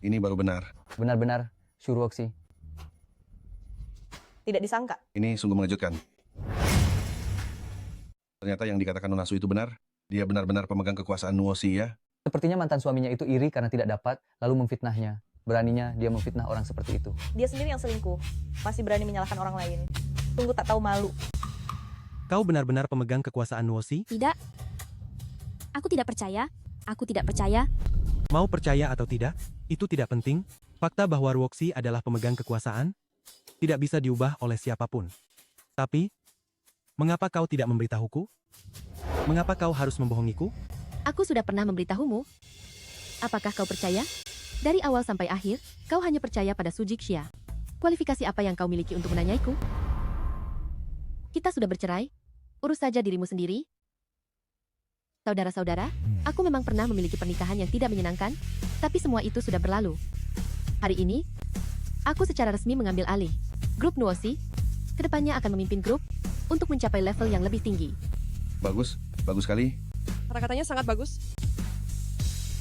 Speaker 2: Ini baru benar.
Speaker 5: Benar-benar, Suruoksi.
Speaker 9: Tidak disangka.
Speaker 2: Ini sungguh mengejutkan. Ternyata yang dikatakan Nona Su itu benar. Dia benar-benar pemegang kekuasaan Nuosi ya.
Speaker 5: Sepertinya mantan suaminya itu iri karena tidak dapat, lalu memfitnahnya. Beraninya dia memfitnah orang seperti itu.
Speaker 9: Dia sendiri yang selingkuh. Masih berani menyalahkan orang lain. Sungguh tak tahu malu.
Speaker 3: Kau benar-benar pemegang kekuasaan Nuosi?
Speaker 4: Tidak. Aku tidak percaya. Aku tidak percaya.
Speaker 3: Mau percaya atau tidak, itu tidak penting. Fakta bahwa Ruoksi adalah pemegang kekuasaan tidak bisa diubah oleh siapapun. Tapi, mengapa kau tidak memberitahuku? Mengapa kau harus membohongiku?
Speaker 1: Aku sudah pernah memberitahumu. Apakah kau percaya? Dari awal sampai akhir, kau hanya percaya pada Su Jixia. Kualifikasi apa yang kau miliki untuk menanyaiku? Kita sudah bercerai. Urus saja dirimu sendiri. Saudara-saudara, aku memang pernah memiliki pernikahan yang tidak menyenangkan, tapi semua itu sudah berlalu. Hari ini, aku secara resmi mengambil alih grup Nuosi. Kedepannya akan memimpin grup untuk mencapai level yang lebih tinggi.
Speaker 2: Bagus. Bagus sekali.
Speaker 9: Kata-katanya sangat bagus.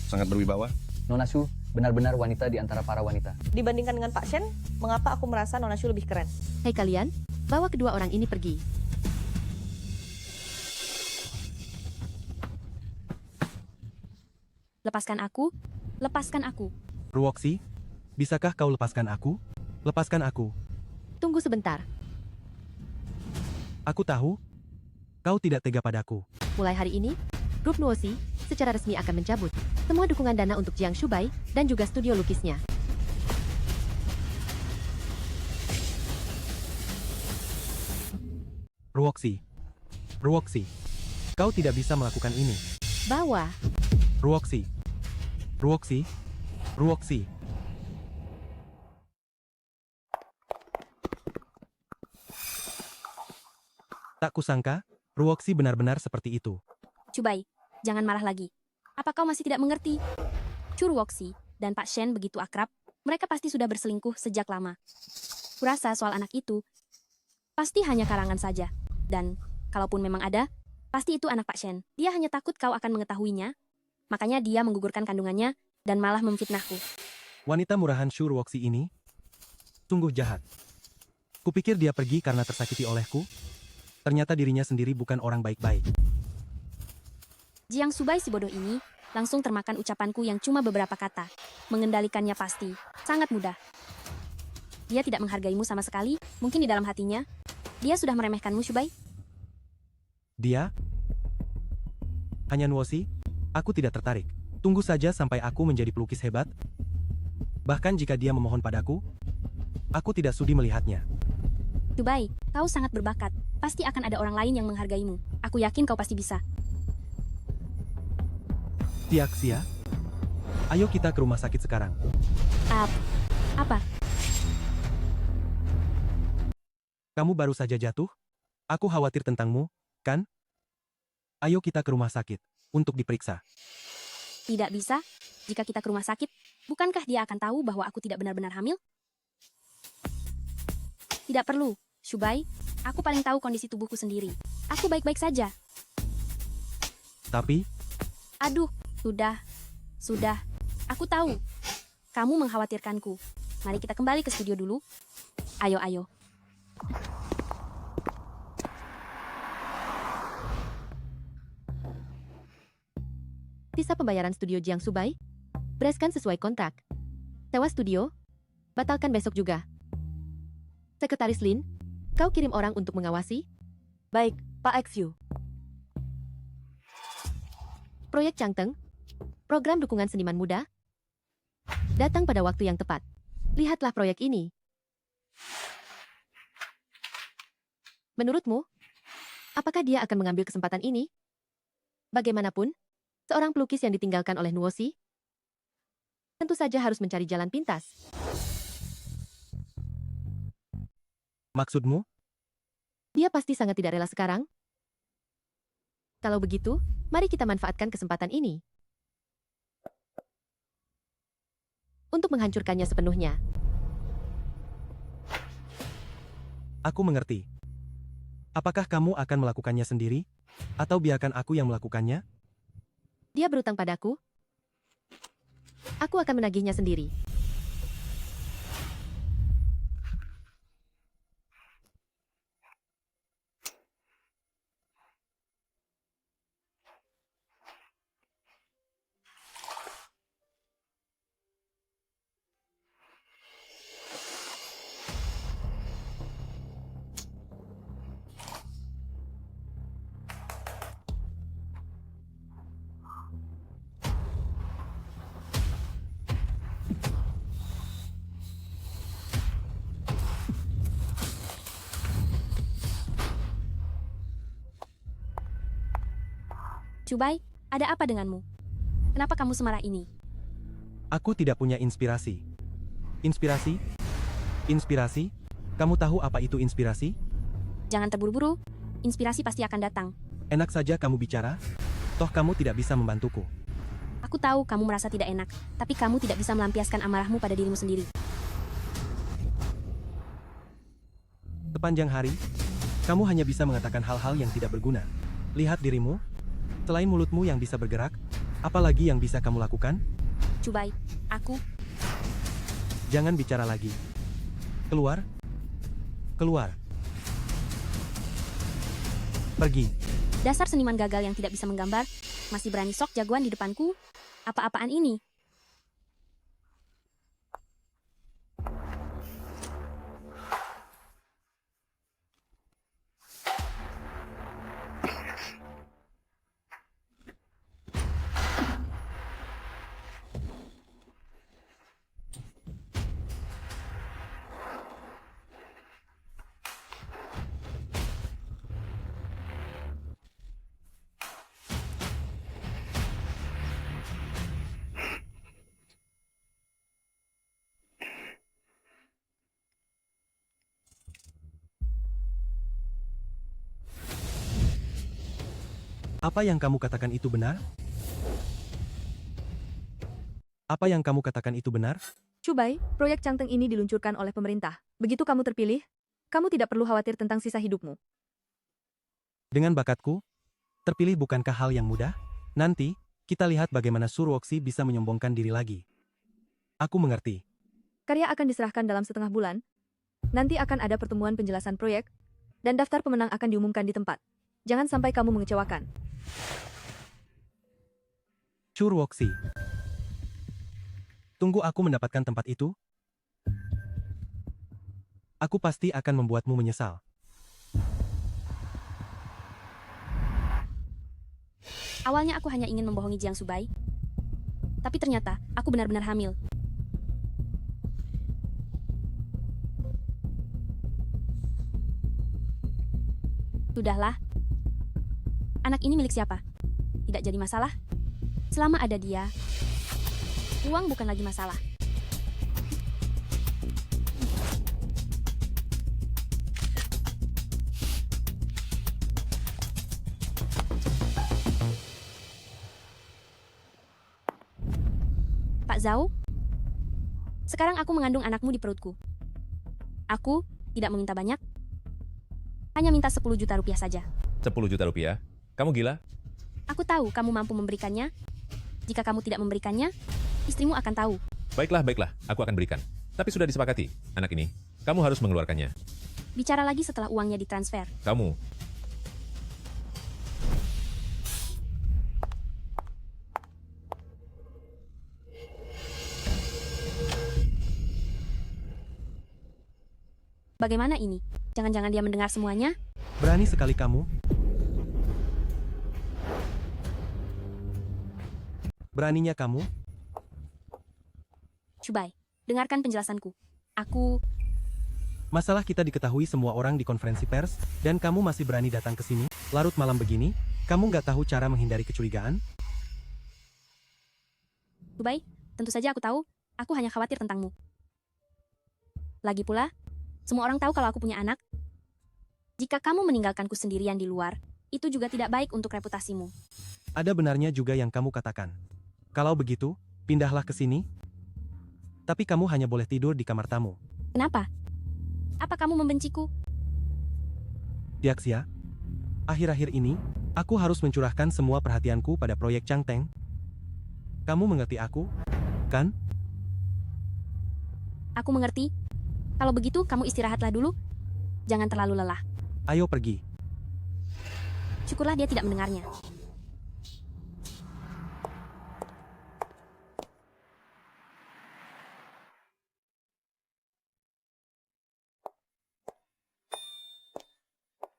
Speaker 2: Sangat berwibawa.
Speaker 5: Nona Su benar-benar wanita di antara para wanita.
Speaker 9: Dibandingkan dengan Pak Shen, mengapa aku merasa Nona Shu lebih keren?
Speaker 1: Hei kalian, bawa kedua orang ini pergi.
Speaker 4: Lepaskan aku. Lepaskan aku.
Speaker 3: Ruoksi, bisakah kau lepaskan aku? Lepaskan aku.
Speaker 1: Tunggu sebentar.
Speaker 3: Aku tahu, kau tidak tega padaku.
Speaker 1: Mulai hari ini, grup Nuosi secara resmi akan mencabut semua dukungan dana untuk Jiang Shubai dan juga studio lukisnya.
Speaker 3: Ruoksi. Ruoksi. Kau tidak bisa melakukan ini.
Speaker 1: Bawa.
Speaker 3: Ruoksi. Ruoksi. Ruoksi. Tak kusangka, Ruoksi benar-benar seperti itu.
Speaker 4: Cubai, jangan marah lagi. Apa kau masih tidak mengerti? Churuoksi dan Pak Shen begitu akrab, mereka pasti sudah berselingkuh sejak lama. Kurasa soal anak itu, pasti hanya karangan saja. Dan, kalaupun memang ada, pasti itu anak Pak Shen. Dia hanya takut kau akan mengetahuinya, Makanya dia menggugurkan kandungannya dan malah memfitnahku.
Speaker 3: Wanita murahan Shu Ruoxi ini sungguh jahat. Kupikir dia pergi karena tersakiti olehku. Ternyata dirinya sendiri bukan orang baik-baik.
Speaker 4: Jiang Subai si bodoh ini langsung termakan ucapanku yang cuma beberapa kata. Mengendalikannya pasti sangat mudah. Dia tidak menghargaimu sama sekali, mungkin di dalam hatinya. Dia sudah meremehkanmu, Subai.
Speaker 3: Dia? Hanya Nuosi? Aku tidak tertarik. Tunggu saja sampai aku menjadi pelukis hebat. Bahkan jika dia memohon padaku, aku tidak sudi melihatnya.
Speaker 4: Subai, kau sangat berbakat. Pasti akan ada orang lain yang menghargaimu. Aku yakin kau pasti bisa.
Speaker 3: Xia, ayo kita ke rumah sakit sekarang.
Speaker 4: Apa?
Speaker 3: Kamu baru saja jatuh? Aku khawatir tentangmu, kan? Ayo kita ke rumah sakit untuk diperiksa.
Speaker 4: Tidak bisa. Jika kita ke rumah sakit, bukankah dia akan tahu bahwa aku tidak benar-benar hamil? Tidak perlu, Subai. Aku paling tahu kondisi tubuhku sendiri. Aku baik-baik saja.
Speaker 3: Tapi,
Speaker 4: Aduh, sudah. Aku tahu. Kamu mengkhawatirkanku. Mari kita kembali ke studio dulu. Ayo.
Speaker 1: Sisa pembayaran studio Jiang Subai? Bereskan sesuai kontrak. Sewa studio? Batalkan besok juga. Sekretaris Lin, kau kirim orang untuk mengawasi?
Speaker 8: Baik, Pak Xiu.
Speaker 1: Proyek Changteng? Program dukungan seniman muda? Datang pada waktu yang tepat. Lihatlah proyek ini. Menurutmu, apakah dia akan mengambil kesempatan ini? Bagaimanapun, seorang pelukis yang ditinggalkan oleh Nuosi tentu saja harus mencari jalan pintas.
Speaker 3: maksudmu?
Speaker 1: Dia pasti sangat tidak rela sekarang. Kalau begitu, mari kita manfaatkan kesempatan ini untuk menghancurkannya sepenuhnya.
Speaker 3: Aku mengerti. Apakah kamu akan melakukannya sendiri? Atau biarkan aku yang melakukannya?
Speaker 1: Dia berutang padaku. Aku akan menagihnya sendiri.
Speaker 4: Subai, ada apa denganmu? Kenapa kamu semarah ini?
Speaker 3: Aku tidak punya inspirasi. Inspirasi? Inspirasi? Kamu tahu apa itu inspirasi?
Speaker 4: Jangan terburu-buru. Inspirasi pasti akan datang.
Speaker 3: Enak saja kamu bicara. Toh kamu tidak bisa membantuku.
Speaker 4: Aku tahu kamu merasa tidak enak, tapi kamu tidak bisa melampiaskan amarahmu pada dirimu sendiri.
Speaker 3: Sepanjang hari, kamu hanya bisa mengatakan hal-hal yang tidak berguna. Lihat dirimu. Selain mulutmu yang bisa bergerak, apalagi yang bisa kamu lakukan?
Speaker 4: Subai, aku...
Speaker 3: Jangan bicara lagi. Keluar. Keluar. Pergi.
Speaker 4: Dasar seniman gagal yang tidak bisa menggambar, masih berani sok jagoan di depanku? Apa-apaan ini?
Speaker 3: Apa yang kamu katakan itu benar? Apa yang kamu katakan itu benar?
Speaker 8: Subai, proyek Changteng ini diluncurkan oleh pemerintah. Begitu kamu terpilih, kamu tidak perlu khawatir tentang sisa hidupmu.
Speaker 3: Dengan bakatku, terpilih bukankah hal yang mudah? Nanti, Kita lihat bagaimana Surwoksi bisa menyombongkan diri lagi. Aku mengerti.
Speaker 8: Karya akan diserahkan dalam setengah bulan. Nanti akan ada pertemuan penjelasan proyek, dan daftar pemenang akan diumumkan di tempat. Jangan sampai kamu mengecewakan.
Speaker 3: Surwoksi. Tunggu aku mendapatkan tempat itu. Aku pasti akan membuatmu menyesal.
Speaker 4: Awalnya aku hanya ingin membohongi Jiang Subai. Tapi ternyata, aku benar-benar hamil. Sudahlah. Anak ini milik siapa? Tidak jadi masalah. Selama ada dia, uang bukan lagi masalah. Pak Zhao, sekarang aku mengandung anakmu di perutku. Aku tidak meminta banyak, hanya minta 10 juta rupiah saja.
Speaker 11: 10 juta rupiah? Kamu gila?
Speaker 4: Aku tahu kamu mampu memberikannya. Jika kamu tidak memberikannya, istrimu akan tahu.
Speaker 11: Baiklah, aku akan berikan. Tapi sudah disepakati, anak ini, kamu harus mengeluarkannya.
Speaker 4: Bicara lagi setelah uangnya ditransfer.
Speaker 11: Kamu.
Speaker 4: Bagaimana ini? Jangan-jangan dia mendengar semuanya?
Speaker 3: Berani sekali kamu. Beraninya kamu.
Speaker 4: Shubai, dengarkan penjelasanku. Aku...
Speaker 3: Masalah kita diketahui semua orang di konferensi pers, dan kamu masih berani datang ke sini, larut malam begini, kamu nggak tahu cara menghindari kecurigaan?
Speaker 4: Shubai, tentu saja aku tahu, aku hanya khawatir tentangmu. Lagi pula, semua orang tahu kalau aku punya anak. Jika kamu meninggalkanku sendirian di luar, itu juga tidak baik untuk reputasimu.
Speaker 3: Ada benarnya juga yang kamu katakan. Kalau begitu, pindahlah ke sini. Tapi kamu hanya boleh tidur di kamar tamu.
Speaker 4: Kenapa? Apa kamu membenciku?
Speaker 3: Diaksia, akhir-akhir ini, aku harus mencurahkan semua perhatianku pada proyek Changteng. Kamu mengerti aku, kan?
Speaker 4: Aku mengerti. Kalau begitu, kamu istirahatlah dulu. Jangan terlalu lelah.
Speaker 3: Ayo pergi.
Speaker 4: Syukurlah dia tidak mendengarnya.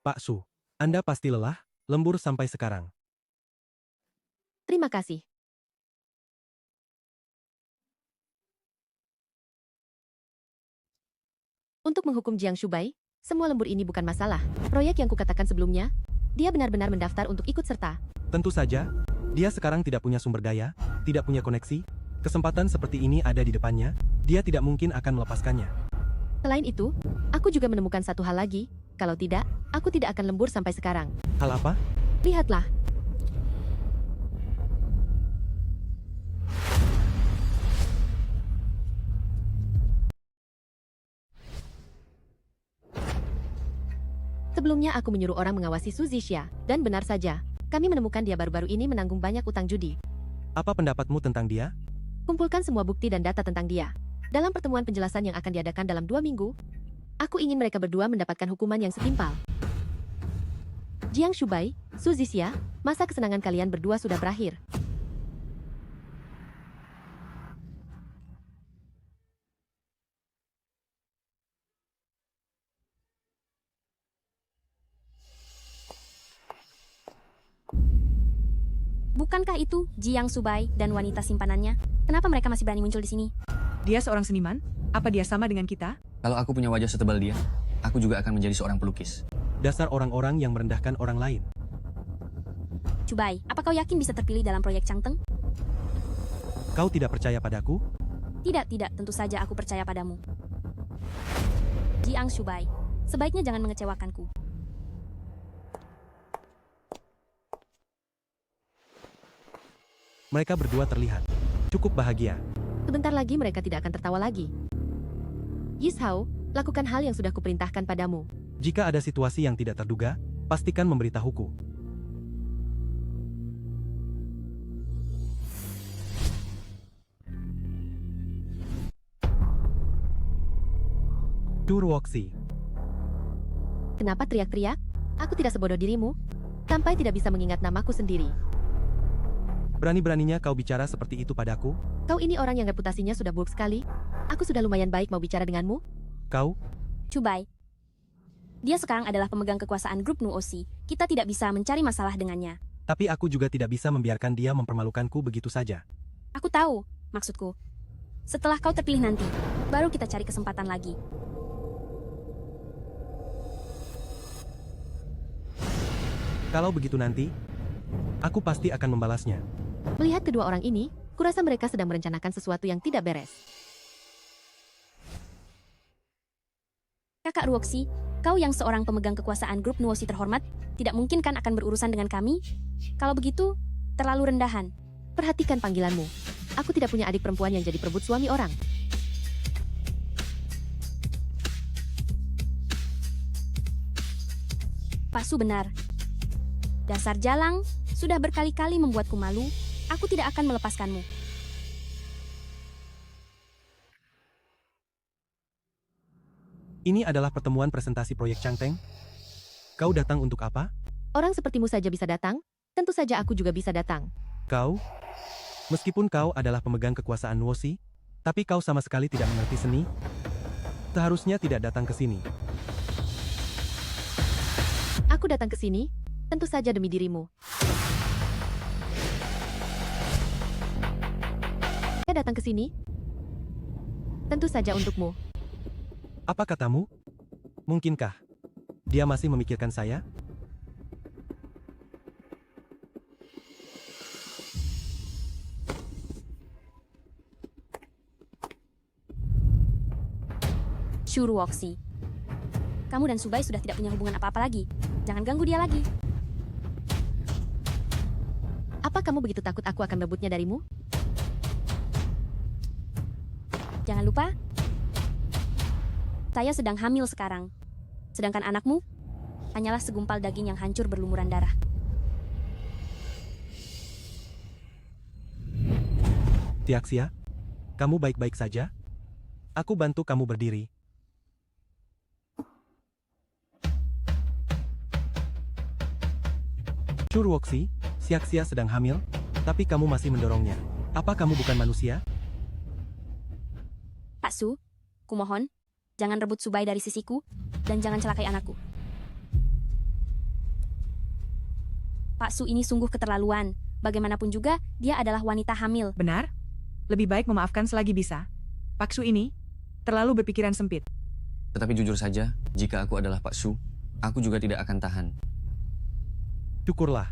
Speaker 3: Pak Su, Anda pasti lelah, lembur sampai sekarang.
Speaker 1: Terima kasih. Untuk menghukum Jiang Shubai, semua lembur ini bukan masalah. Proyek yang kukatakan sebelumnya, dia benar-benar mendaftar untuk ikut serta.
Speaker 3: Tentu saja, dia sekarang tidak punya sumber daya, tidak punya koneksi. Kesempatan seperti ini ada di depannya, dia tidak mungkin akan melepaskannya.
Speaker 1: Selain itu, aku juga menemukan satu hal lagi. Kalau tidak, aku tidak akan lembur sampai sekarang.
Speaker 3: Hal apa?
Speaker 1: Lihatlah. Sebelumnya aku menyuruh orang mengawasi Su Zixia, dan benar saja, kami menemukan dia baru-baru ini menanggung banyak utang judi.
Speaker 3: Apa pendapatmu tentang dia?
Speaker 1: Kumpulkan semua bukti dan data tentang dia. Dalam pertemuan penjelasan yang akan diadakan dalam 2 minggu, aku ingin mereka berdua mendapatkan hukuman yang setimpal. Jiang Shubai, Su Zixia, masa kesenangan kalian berdua sudah berakhir.
Speaker 4: Bukankah itu Jiang Shubai dan wanita simpanannya? Kenapa mereka masih berani muncul di sini?
Speaker 10: Dia seorang seniman? Apa dia sama dengan kita?
Speaker 5: Kalau aku punya wajah setebal dia, aku juga akan menjadi seorang pelukis.
Speaker 3: Dasar orang-orang yang merendahkan orang lain.
Speaker 4: Shubai, apa kau yakin bisa terpilih dalam proyek Changteng?
Speaker 3: Kau tidak percaya padaku?
Speaker 4: Tidak, tentu saja aku percaya padamu. Jiang Shubai, sebaiknya jangan mengecewakanku.
Speaker 3: Mereka berdua terlihat cukup bahagia.
Speaker 1: Sebentar lagi mereka tidak akan tertawa lagi. Yishao, lakukan hal yang sudah kuperintahkan padamu.
Speaker 3: Jika ada situasi yang tidak terduga, pastikan memberitahuku. Chu Ruoxi.
Speaker 1: Kenapa teriak-teriak? Aku tidak sebodoh dirimu. Sampai tidak bisa mengingat namaku sendiri.
Speaker 3: Berani-beraninya kau bicara seperti itu padaku?
Speaker 1: Kau ini orang yang reputasinya sudah buruk sekali. Aku sudah lumayan baik mau bicara denganmu.
Speaker 3: Kau?
Speaker 4: Chubai. Dia sekarang adalah pemegang kekuasaan grup Nuosi. Kita tidak bisa mencari masalah dengannya.
Speaker 3: Tapi aku juga tidak bisa membiarkan dia mempermalukanku begitu saja.
Speaker 4: Aku tahu, maksudku. Setelah kau terpilih nanti, baru kita cari kesempatan lagi.
Speaker 3: Kalau begitu nanti, aku pasti akan membalasnya.
Speaker 1: Melihat kedua orang ini, kurasa mereka sedang merencanakan sesuatu yang tidak beres.
Speaker 4: Kakak Ruoxi, kau yang seorang pemegang kekuasaan grup Nuosi terhormat, tidak mungkin kan akan berurusan dengan kami? Kalau begitu, terlalu rendahan.
Speaker 1: Perhatikan panggilanmu. Aku tidak punya adik perempuan yang jadi perebut suami orang.
Speaker 4: Pak Su benar. Dasar jalang, sudah berkali-kali membuatku malu, aku tidak akan melepaskanmu.
Speaker 3: Ini adalah pertemuan presentasi proyek Changteng. Kau datang untuk apa?
Speaker 1: Orang sepertimu saja bisa datang, tentu saja aku juga bisa datang.
Speaker 3: Kau? Meskipun kau adalah pemegang kekuasaan Nuosi, tapi kau sama sekali tidak mengerti seni. Seharusnya tidak datang ke sini.
Speaker 1: Aku datang ke sini, tentu saja demi dirimu. Saya datang ke sini, tentu saja untukmu.
Speaker 3: Apa katamu? Mungkinkah dia masih memikirkan saya?
Speaker 4: Chu Ruoxi. Kamu dan Subai sudah tidak punya hubungan apa-apa lagi. Jangan ganggu dia lagi.
Speaker 1: Apa kamu begitu takut aku akan merebutnya darimu?
Speaker 4: Jangan lupa, saya sedang hamil sekarang. Sedangkan anakmu hanyalah segumpal daging yang hancur berlumuran darah.
Speaker 3: Tiaxia, kamu baik-baik saja? Aku bantu kamu berdiri. Chu Ruoxi, Tiaxia sedang hamil, tapi kamu masih mendorongnya. Apa kamu bukan manusia?
Speaker 4: Pak Su, kumohon, jangan rebut Subai dari sisiku, dan jangan celakai anakku. Pak Su ini sungguh keterlaluan. Bagaimanapun juga, dia adalah wanita hamil.
Speaker 10: Benar? Lebih baik memaafkan selagi bisa. Pak Su ini terlalu berpikiran sempit.
Speaker 5: Tetapi jujur saja, jika aku adalah Pak Su, aku juga tidak akan tahan.
Speaker 3: Syukurlah.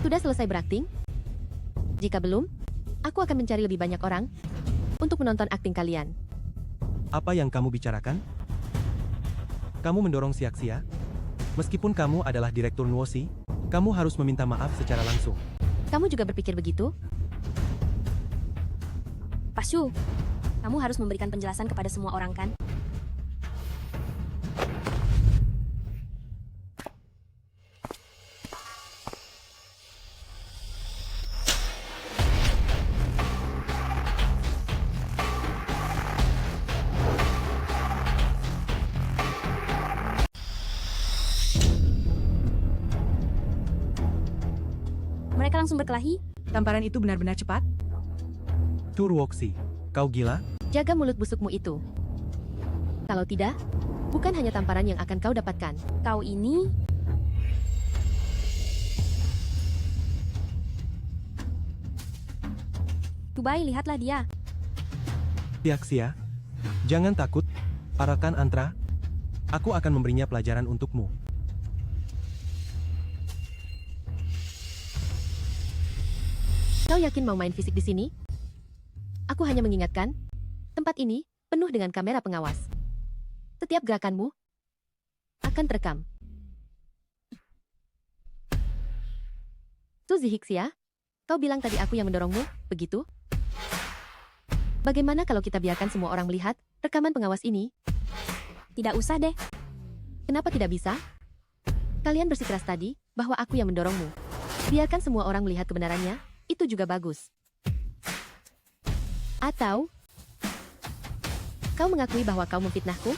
Speaker 1: Sudah selesai berakting? Jika belum, aku akan mencari lebih banyak orang untuk menonton akting kalian.
Speaker 3: Apa yang kamu bicarakan? Kamu mendorong Tiaxia? Meskipun kamu adalah direktur Nuosi, kamu harus meminta maaf secara langsung.
Speaker 1: Kamu juga berpikir begitu?
Speaker 4: Pak Su, kamu harus memberikan penjelasan kepada semua orang kan? Mereka langsung berkelahi?
Speaker 10: Tamparan itu benar-benar cepat?
Speaker 3: Chu Ruoxi, kau gila?
Speaker 1: Jaga mulut busukmu itu. Kalau tidak, bukan hanya tamparan yang akan kau dapatkan.
Speaker 4: Kau ini... Dubai, lihatlah dia.
Speaker 3: Tiaxia, jangan takut, Arakan Antra. Aku akan memberinya pelajaran untukmu.
Speaker 1: Kau yakin mau main fisik di sini? Aku hanya mengingatkan, tempat ini penuh dengan kamera pengawas. Setiap gerakanmu akan terekam. Suzy Hixia, kau bilang tadi aku yang mendorongmu, begitu? Bagaimana kalau kita biarkan semua orang melihat rekaman pengawas ini?
Speaker 4: Tidak usah deh.
Speaker 1: Kenapa tidak bisa? Kalian bersikeras tadi bahwa aku yang mendorongmu. Biarkan semua orang melihat kebenarannya, itu juga bagus. Atau Kau mengakui bahwa kau memfitnahku?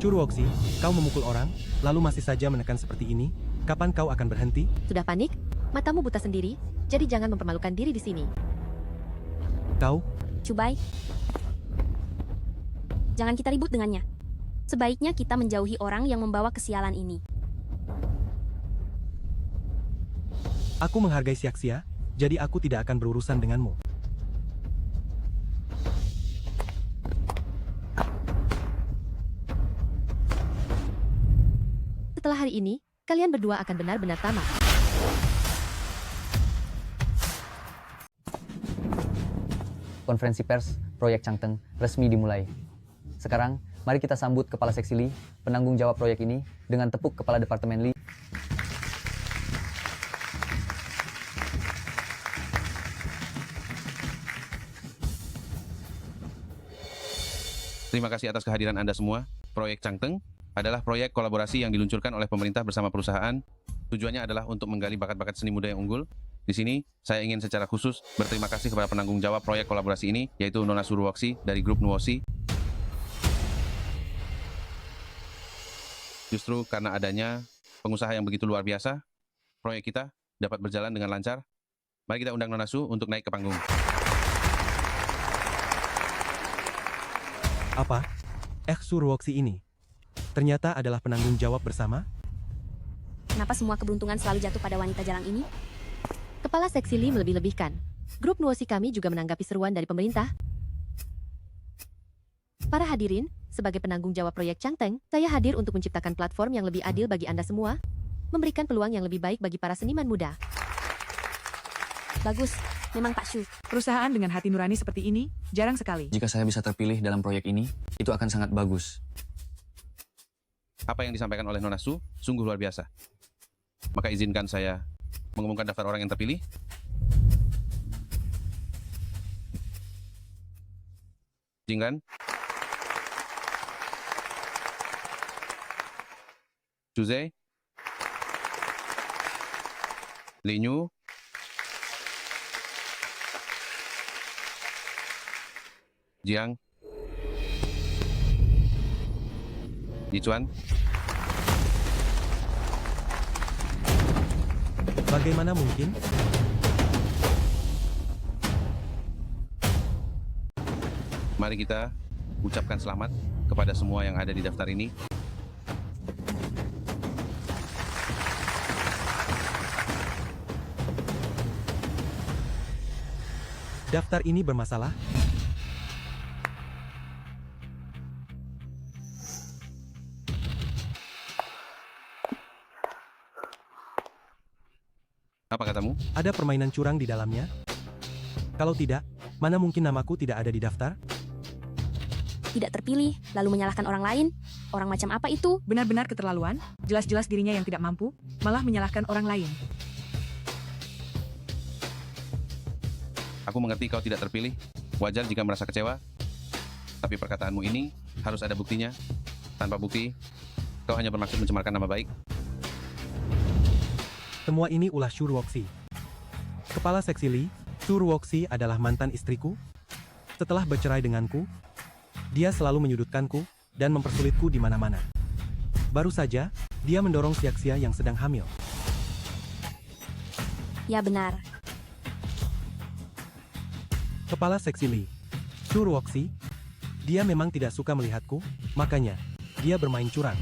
Speaker 3: Chu Ruoxi, kau memukul orang, lalu masih saja menekan seperti ini? Kapan kau akan berhenti?
Speaker 1: Sudah panik? Matamu buta sendiri, jadi jangan mempermalukan diri di sini.
Speaker 3: Kau,
Speaker 4: Chubai. Jangan kita ribut dengannya. Sebaiknya kita menjauhi orang yang membawa kesialan ini.
Speaker 3: aku menghargai Xiaxia, jadi aku tidak akan berurusan denganmu.
Speaker 1: Setelah hari ini, kalian berdua akan benar-benar tamat.
Speaker 5: Konferensi pers proyek Changteng resmi dimulai. Sekarang, mari kita sambut Kepala Seksi Li, penanggung jawab proyek ini, dengan tepuk Kepala Departemen Li.
Speaker 2: Terima kasih atas kehadiran Anda semua. Proyek Changteng adalah proyek kolaborasi yang diluncurkan oleh pemerintah bersama perusahaan. Tujuannya adalah untuk menggali bakat-bakat seni muda yang unggul. Di sini, saya ingin secara khusus berterima kasih kepada penanggung jawab proyek kolaborasi ini, yaitu Nona Su Ruoxi dari grup Nuosi. Justru karena adanya pengusaha yang begitu luar biasa, proyek kita dapat berjalan dengan lancar. Mari kita undang Nona Su untuk naik ke panggung.
Speaker 3: Apa? Su Ruoxi ini ternyata adalah penanggung jawab bersama?
Speaker 4: Kenapa semua keberuntungan selalu jatuh pada wanita jalang ini?
Speaker 1: Kepala Seksi Li melebih-lebihkan. Grup Nuosi kami juga menanggapi seruan dari pemerintah. Para hadirin, sebagai penanggung jawab proyek Changteng, saya hadir untuk menciptakan platform yang lebih adil bagi Anda semua, memberikan peluang yang lebih baik bagi para seniman muda.
Speaker 4: Bagus, memang Pak Shu.
Speaker 10: Perusahaan dengan hati nurani seperti ini jarang sekali.
Speaker 5: Jika saya bisa terpilih dalam proyek ini, itu akan sangat bagus.
Speaker 2: Apa yang disampaikan oleh Nona Su sungguh luar biasa. Maka izinkan saya mengumumkan daftar orang yang terpilih. Jingran, Zhe, Li Nyu, Jiang, Yichuan.
Speaker 3: Bagaimana mungkin?
Speaker 2: Mari kita ucapkan selamat kepada semua yang ada di daftar ini.
Speaker 3: Daftar ini bermasalah?
Speaker 2: Apa katamu?
Speaker 3: Ada permainan curang di dalamnya? Kalau tidak, mana mungkin namaku tidak ada di daftar?
Speaker 4: Tidak terpilih, lalu menyalahkan orang lain? Orang macam apa itu?
Speaker 10: Benar-benar keterlaluan, jelas-jelas dirinya yang tidak mampu, malah menyalahkan orang lain.
Speaker 2: Aku mengerti kau tidak terpilih. Wajar jika merasa kecewa. Tapi perkataanmu ini harus ada buktinya. Tanpa bukti, kau hanya bermaksud mencemarkan nama baik.
Speaker 3: Semua ini ulah Chu Ruoxi. Kepala Seksi Li, Chu Ruoxi adalah mantan istriku. Setelah bercerai denganku, dia selalu menyudutkanku dan mempersulitku di mana-mana. Baru saja, dia mendorong Xiaxia yang sedang hamil.
Speaker 4: Ya benar.
Speaker 3: Kepala Seksi Li, Chu Ruoxi, dia memang tidak suka melihatku, makanya dia bermain curang.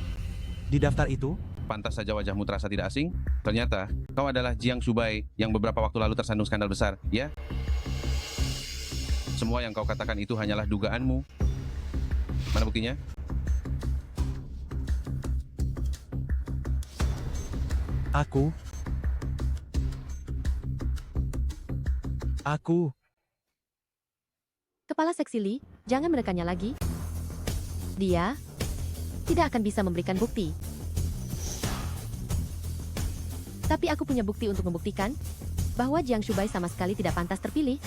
Speaker 3: Di daftar itu,
Speaker 2: Pantas saja wajahmu terasa tidak asing. Ternyata, kau adalah Jiang Shubai yang beberapa waktu lalu tersandung skandal besar, ya? Semua yang kau katakan itu hanyalah dugaanmu. Mana buktinya?
Speaker 3: Aku
Speaker 1: Kepala Seksi Li, jangan menekannya lagi. Dia tidak akan bisa memberikan bukti. Tapi aku punya bukti untuk membuktikan bahwa Jiang Shubai sama sekali tidak pantas terpilih.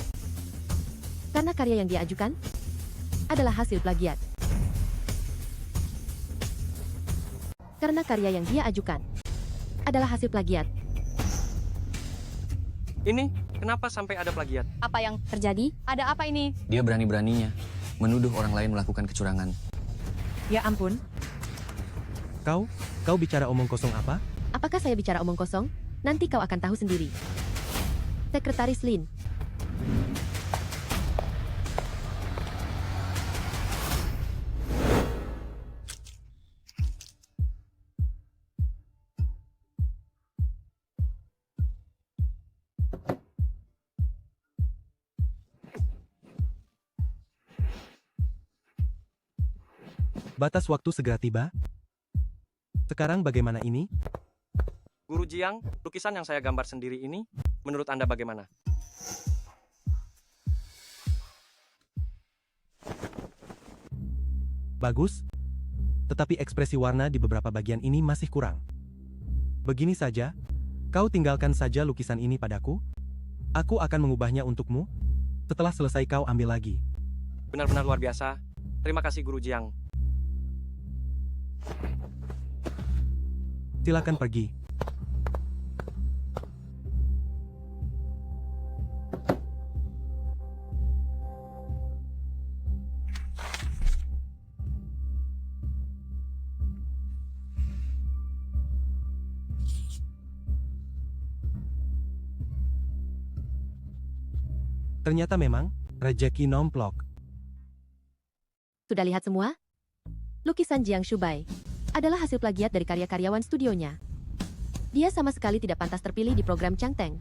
Speaker 1: Karena karya yang dia ajukan adalah hasil plagiat. Karena karya yang dia ajukan adalah hasil plagiat.
Speaker 5: Ini
Speaker 12: Kenapa sampai ada plagiat?
Speaker 4: Apa yang terjadi?
Speaker 9: Ada apa ini?
Speaker 5: Dia berani-beraninya menuduh orang lain melakukan kecurangan.
Speaker 10: Ya ampun,
Speaker 3: Kau bicara omong kosong apa?
Speaker 1: Apakah saya bicara omong kosong? Nanti kau akan tahu sendiri. Sekretaris Lin.
Speaker 3: Batas waktu segera tiba. Sekarang bagaimana ini?
Speaker 12: Guru Jiang, lukisan yang saya gambar sendiri ini, menurut Anda bagaimana?
Speaker 3: Bagus. Tetapi ekspresi warna di beberapa bagian ini masih kurang. Begini saja, kau tinggalkan saja lukisan ini padaku. Aku akan mengubahnya untukmu. Setelah selesai kau ambil lagi.
Speaker 12: Benar-benar luar biasa. Terima kasih Guru Jiang.
Speaker 3: Silakan pergi. Ternyata memang rezeki nomplok.
Speaker 1: Sudah lihat semua? Lukisan Jiang Shubai adalah hasil plagiat dari karya karyawan studionya. Dia sama sekali tidak pantas terpilih di program Changteng.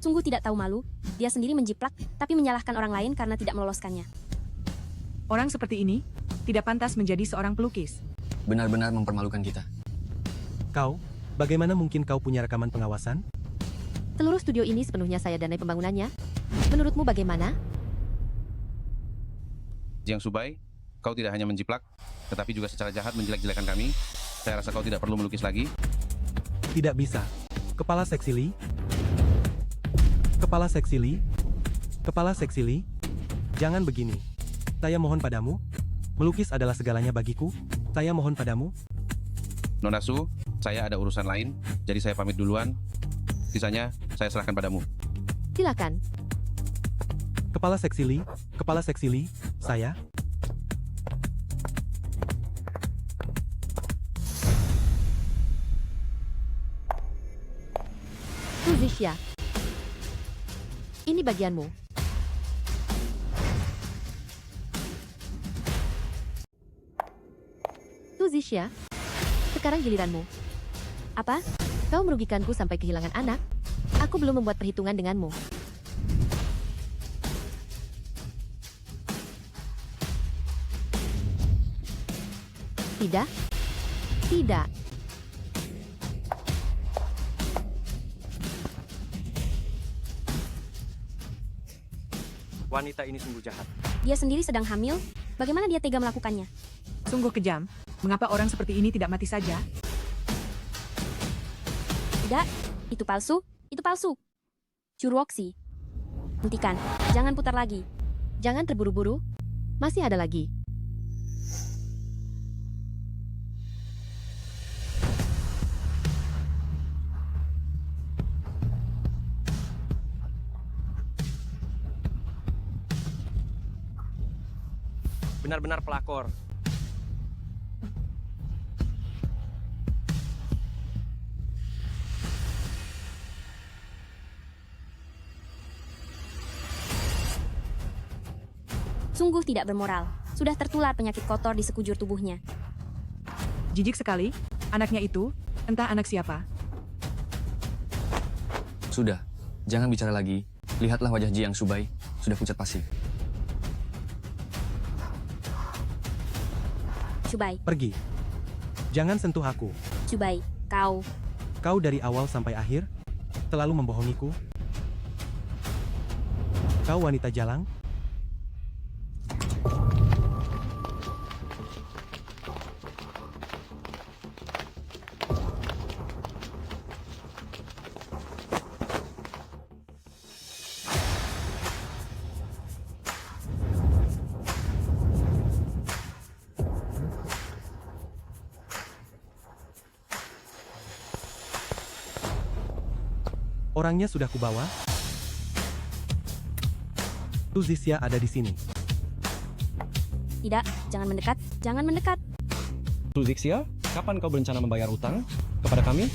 Speaker 4: Sungguh tidak tahu malu, dia sendiri menjiplak, tapi menyalahkan orang lain karena tidak meloloskannya.
Speaker 10: orang seperti ini tidak pantas menjadi seorang pelukis.
Speaker 5: Benar-benar mempermalukan kita.
Speaker 3: Kau, bagaimana mungkin kau punya rekaman pengawasan?
Speaker 1: Seluruh studio ini sepenuhnya saya danai pembangunannya. Menurutmu bagaimana?
Speaker 2: Jiang Shubai, kau tidak hanya menjiplak, tetapi juga secara jahat menjelek-jelekan kami. Saya rasa kau tidak perlu melukis lagi.
Speaker 3: Tidak bisa. Kepala Seksi Li. Kepala Seksi Li. Kepala Seksi Li. Jangan begini. Saya mohon padamu. Melukis adalah segalanya bagiku. Saya mohon padamu.
Speaker 2: Nona Su, saya ada urusan lain, jadi saya pamit duluan. Sisanya, saya serahkan padamu.
Speaker 1: Silakan.
Speaker 3: Kepala Seksi Li. Kepala Seksi Li. Saya.
Speaker 1: Su Zixia. Ini bagianmu. Su Zixia. Sekarang giliranmu.
Speaker 4: Apa?
Speaker 1: Kau merugikanku sampai kehilangan anak. Aku belum membuat perhitungan denganmu. Tidak. Tidak.
Speaker 12: Wanita ini sungguh jahat.
Speaker 4: Dia sendiri sedang hamil. Bagaimana dia tega melakukannya?
Speaker 10: Sungguh kejam. Mengapa orang seperti ini tidak mati saja?
Speaker 4: Tidak, itu palsu. Itu palsu. Churuoxi. Hentikan. Jangan putar lagi.
Speaker 1: Jangan terburu-buru. Masih ada lagi.
Speaker 12: Benar-benar pelakor.
Speaker 4: Sungguh tidak bermoral. Sudah tertular penyakit kotor di sekujur tubuhnya.
Speaker 10: Jijik sekali. Anaknya itu, entah anak siapa.
Speaker 5: Sudah, jangan bicara lagi. Lihatlah wajah Jiang Shubai, sudah pucat pasi.
Speaker 4: Shubai,
Speaker 3: Pergi. Jangan sentuh aku.
Speaker 4: Shubai, kau.
Speaker 3: Kau dari awal sampai akhir selalu membohongiku. Kau wanita jalang. Orangnya sudah kubawa. Suzisia ada di sini.
Speaker 4: Tidak, jangan mendekat, jangan mendekat.
Speaker 13: Suzixia, kapan kau berencana membayar utang kepada kami?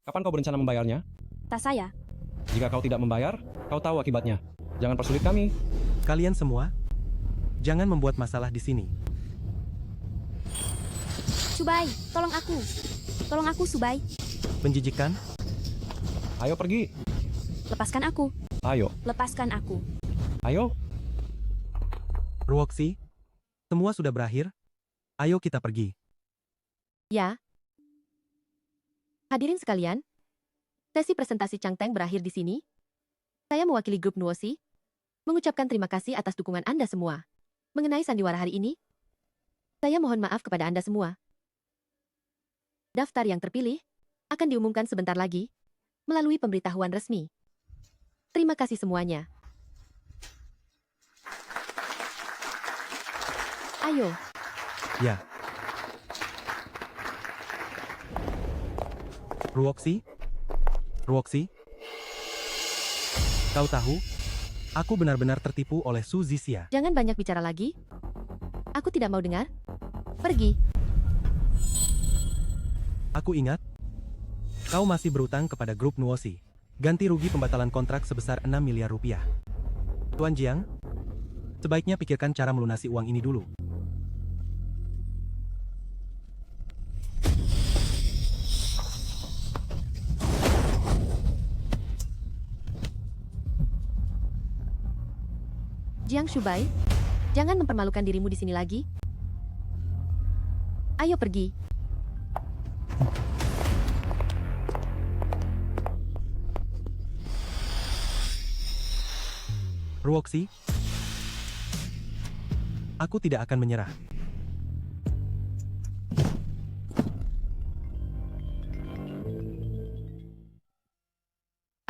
Speaker 13: Kapan kau berencana membayarnya?
Speaker 4: Tak saya.
Speaker 13: Jika kau tidak membayar, kau tahu akibatnya. Jangan persulit kami.
Speaker 3: Kalian semua, jangan membuat masalah di sini.
Speaker 4: Subai, tolong aku. Tolong aku, Subai.
Speaker 3: Penjijikan,
Speaker 13: Ayo pergi.
Speaker 4: Lepaskan aku.
Speaker 13: Ayo.
Speaker 4: Lepaskan aku.
Speaker 13: Ayo.
Speaker 3: Ruoxi, semua sudah berakhir. Ayo kita pergi.
Speaker 1: Ya. Hadirin sekalian, sesi presentasi Changteng berakhir di sini. Saya mewakili grup Nuosi, mengucapkan terima kasih atas dukungan Anda semua. Mengenai sandiwara hari ini, saya mohon maaf kepada Anda semua. Daftar yang terpilih akan diumumkan sebentar lagi melalui pemberitahuan resmi. Terima kasih semuanya. Ayo.
Speaker 3: Ya. Ruoxi? Ruoxi? Kau tahu, aku benar-benar tertipu oleh Suzisia.
Speaker 1: Jangan banyak bicara lagi. Aku tidak mau dengar. Pergi.
Speaker 3: Aku ingat, kau masih berutang kepada grup Nuosi. Ganti rugi pembatalan kontrak sebesar 6 miliar rupiah. Tuan Jiang, sebaiknya pikirkan cara melunasi uang ini dulu.
Speaker 1: Jiang Shubai, jangan mempermalukan dirimu di sini lagi. Ayo pergi.
Speaker 3: Ruoxi, aku tidak akan menyerah.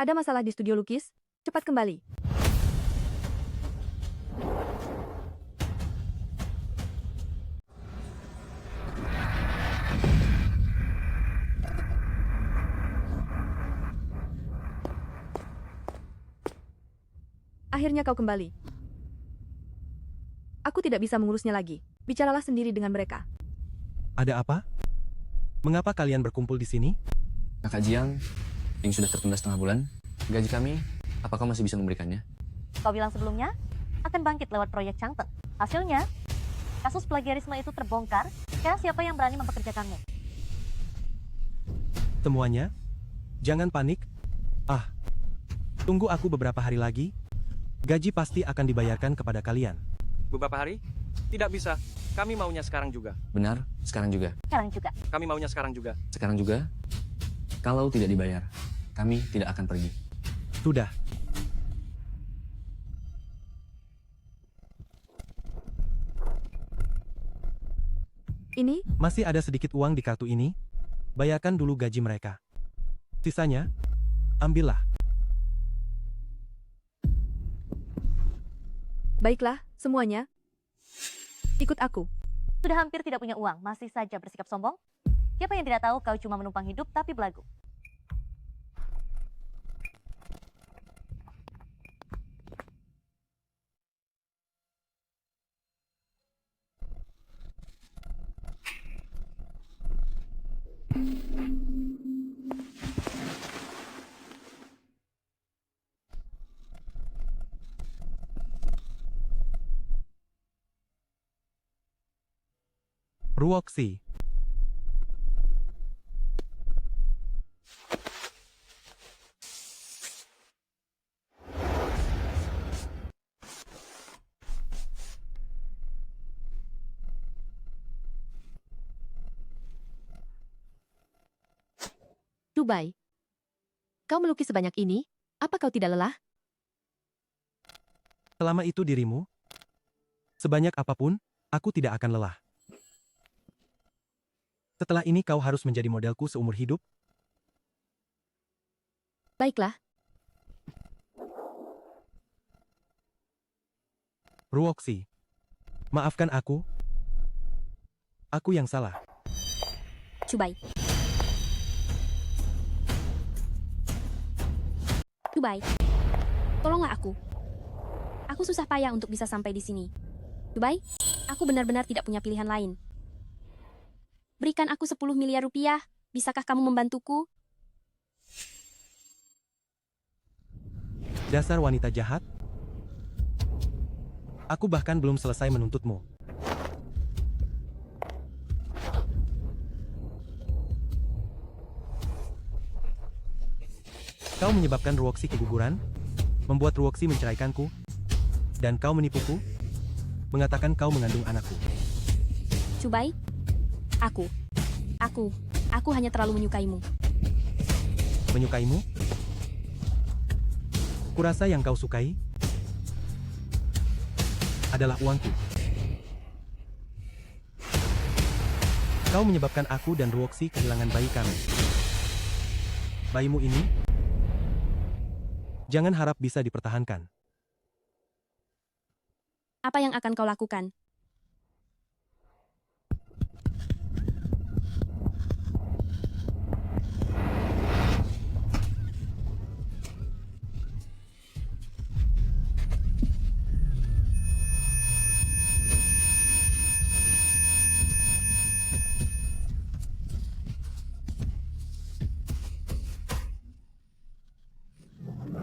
Speaker 8: Ada masalah di studio lukis? Cepat kembali. Akhirnya kau kembali. Aku tidak bisa mengurusnya lagi. Bicaralah sendiri dengan mereka.
Speaker 3: Ada apa? Mengapa kalian berkumpul di sini?
Speaker 5: Kakak Jiang, yang sudah tertunda setengah bulan, gaji kami, apakah masih bisa memberikannya?
Speaker 7: Kau bilang sebelumnya akan bangkit lewat proyek Changteng. Hasilnya, kasus plagiarisme itu terbongkar. Sekarang siapa yang berani mempekerjakanmu?
Speaker 3: Semuanya, jangan panik. Tunggu aku beberapa hari lagi. Gaji pasti akan dibayarkan kepada kalian.
Speaker 12: Beberapa hari? Tidak bisa. Kami maunya sekarang juga.
Speaker 5: Benar, sekarang juga.
Speaker 7: Sekarang juga.
Speaker 12: Kami maunya sekarang juga.
Speaker 5: Sekarang juga, kalau tidak dibayar, kami tidak akan pergi.
Speaker 3: Sudah.
Speaker 8: Ini?
Speaker 3: Masih ada sedikit uang di kartu ini. Bayarkan dulu gaji mereka. Sisanya, ambillah.
Speaker 8: Baiklah, semuanya. Ikut aku.
Speaker 7: Sudah hampir tidak punya uang, masih saja bersikap sombong? Siapa yang tidak tahu kau cuma menumpang hidup tapi belagu?
Speaker 3: Ruoxi.
Speaker 1: Dubai. Kau melukis sebanyak ini, apa kau tidak lelah?
Speaker 3: Selama itu dirimu, sebanyak apapun, aku tidak akan lelah. Setelah ini kau harus menjadi modelku seumur hidup.
Speaker 1: Baiklah.
Speaker 3: Ruoxi, maafkan aku. Aku yang salah.
Speaker 4: Shubai. Chubai, tolonglah aku. Aku susah payah untuk bisa sampai di sini. Chubai, aku benar-benar tidak punya pilihan lain. Berikan aku 10 miliar rupiah. Bisakah kamu membantuku?
Speaker 3: Dasar wanita jahat. Aku bahkan belum selesai menuntutmu. Kau menyebabkan Ruoxi keguguran, membuat Ruoxi menceraikanku, dan kau menipuku, mengatakan kau mengandung anakku.
Speaker 4: Chubai, aku hanya terlalu menyukaimu.
Speaker 3: Menyukaimu? Kurasa yang kau sukai adalah uangku. Kau menyebabkan aku dan Ruoxi kehilangan bayi kami. Bayimu ini, jangan harap bisa dipertahankan.
Speaker 4: Apa yang akan kau lakukan?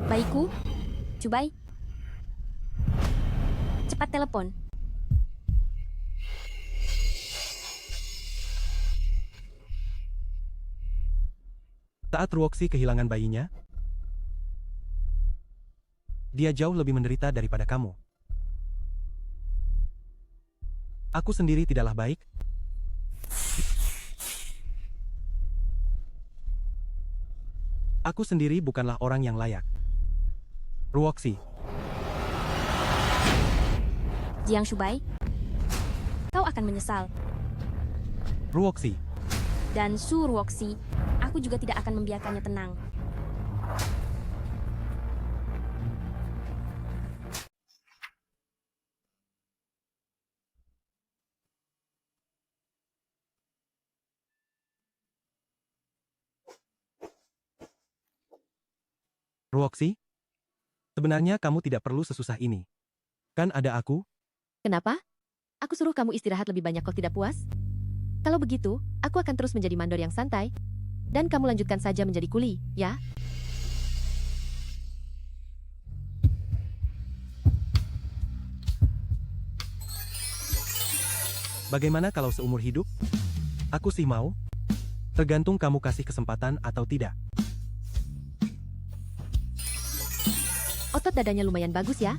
Speaker 4: Bayiku, Chubai. Cepat telepon.
Speaker 3: Saat Ruoxi kehilangan bayinya, dia jauh lebih menderita daripada kamu. Aku sendiri tidaklah baik. Aku sendiri bukanlah orang yang layak. Ruoxi.
Speaker 4: Jiang Chubai, kau akan menyesal.
Speaker 3: Ruoxi.
Speaker 4: Dan Su Ruoxi, aku juga tidak akan membiarkannya tenang.
Speaker 3: Ruoxi, sebenarnya kamu tidak perlu sesusah ini. Kan ada aku?
Speaker 1: Kenapa? Aku suruh kamu istirahat lebih banyak kau tidak puas? Kalau begitu, aku akan terus menjadi mandor yang santai. Dan kamu lanjutkan saja menjadi kuli, ya?
Speaker 3: Bagaimana kalau seumur hidup? Aku sih mau. Tergantung kamu kasih kesempatan atau tidak.
Speaker 1: Otot dadanya lumayan bagus ya?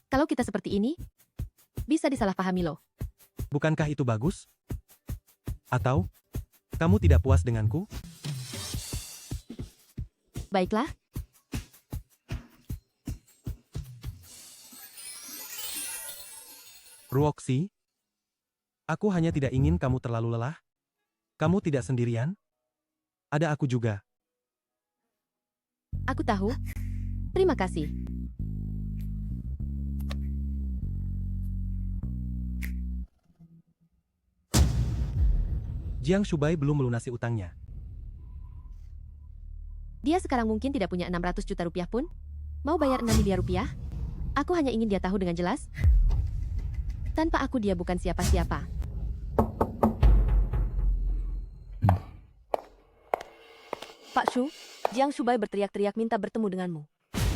Speaker 1: Kalau kita seperti ini, bisa disalahpahami loh.
Speaker 3: Bukankah itu bagus? Atau, kamu tidak puas denganku?
Speaker 1: Baiklah.
Speaker 3: Ruoxi, aku hanya tidak ingin kamu terlalu lelah. Kamu tidak sendirian? Ada aku juga.
Speaker 1: Aku tahu. Terima kasih.
Speaker 3: Jiang Chubai belum melunasi utangnya.
Speaker 1: Dia sekarang mungkin tidak punya 600 juta rupiah pun. Mau bayar 6 miliar rupiah? Aku hanya ingin dia tahu dengan jelas. Tanpa aku dia bukan siapa-siapa.
Speaker 8: Pak Shu, Jiang Chubai berteriak-teriak minta bertemu denganmu.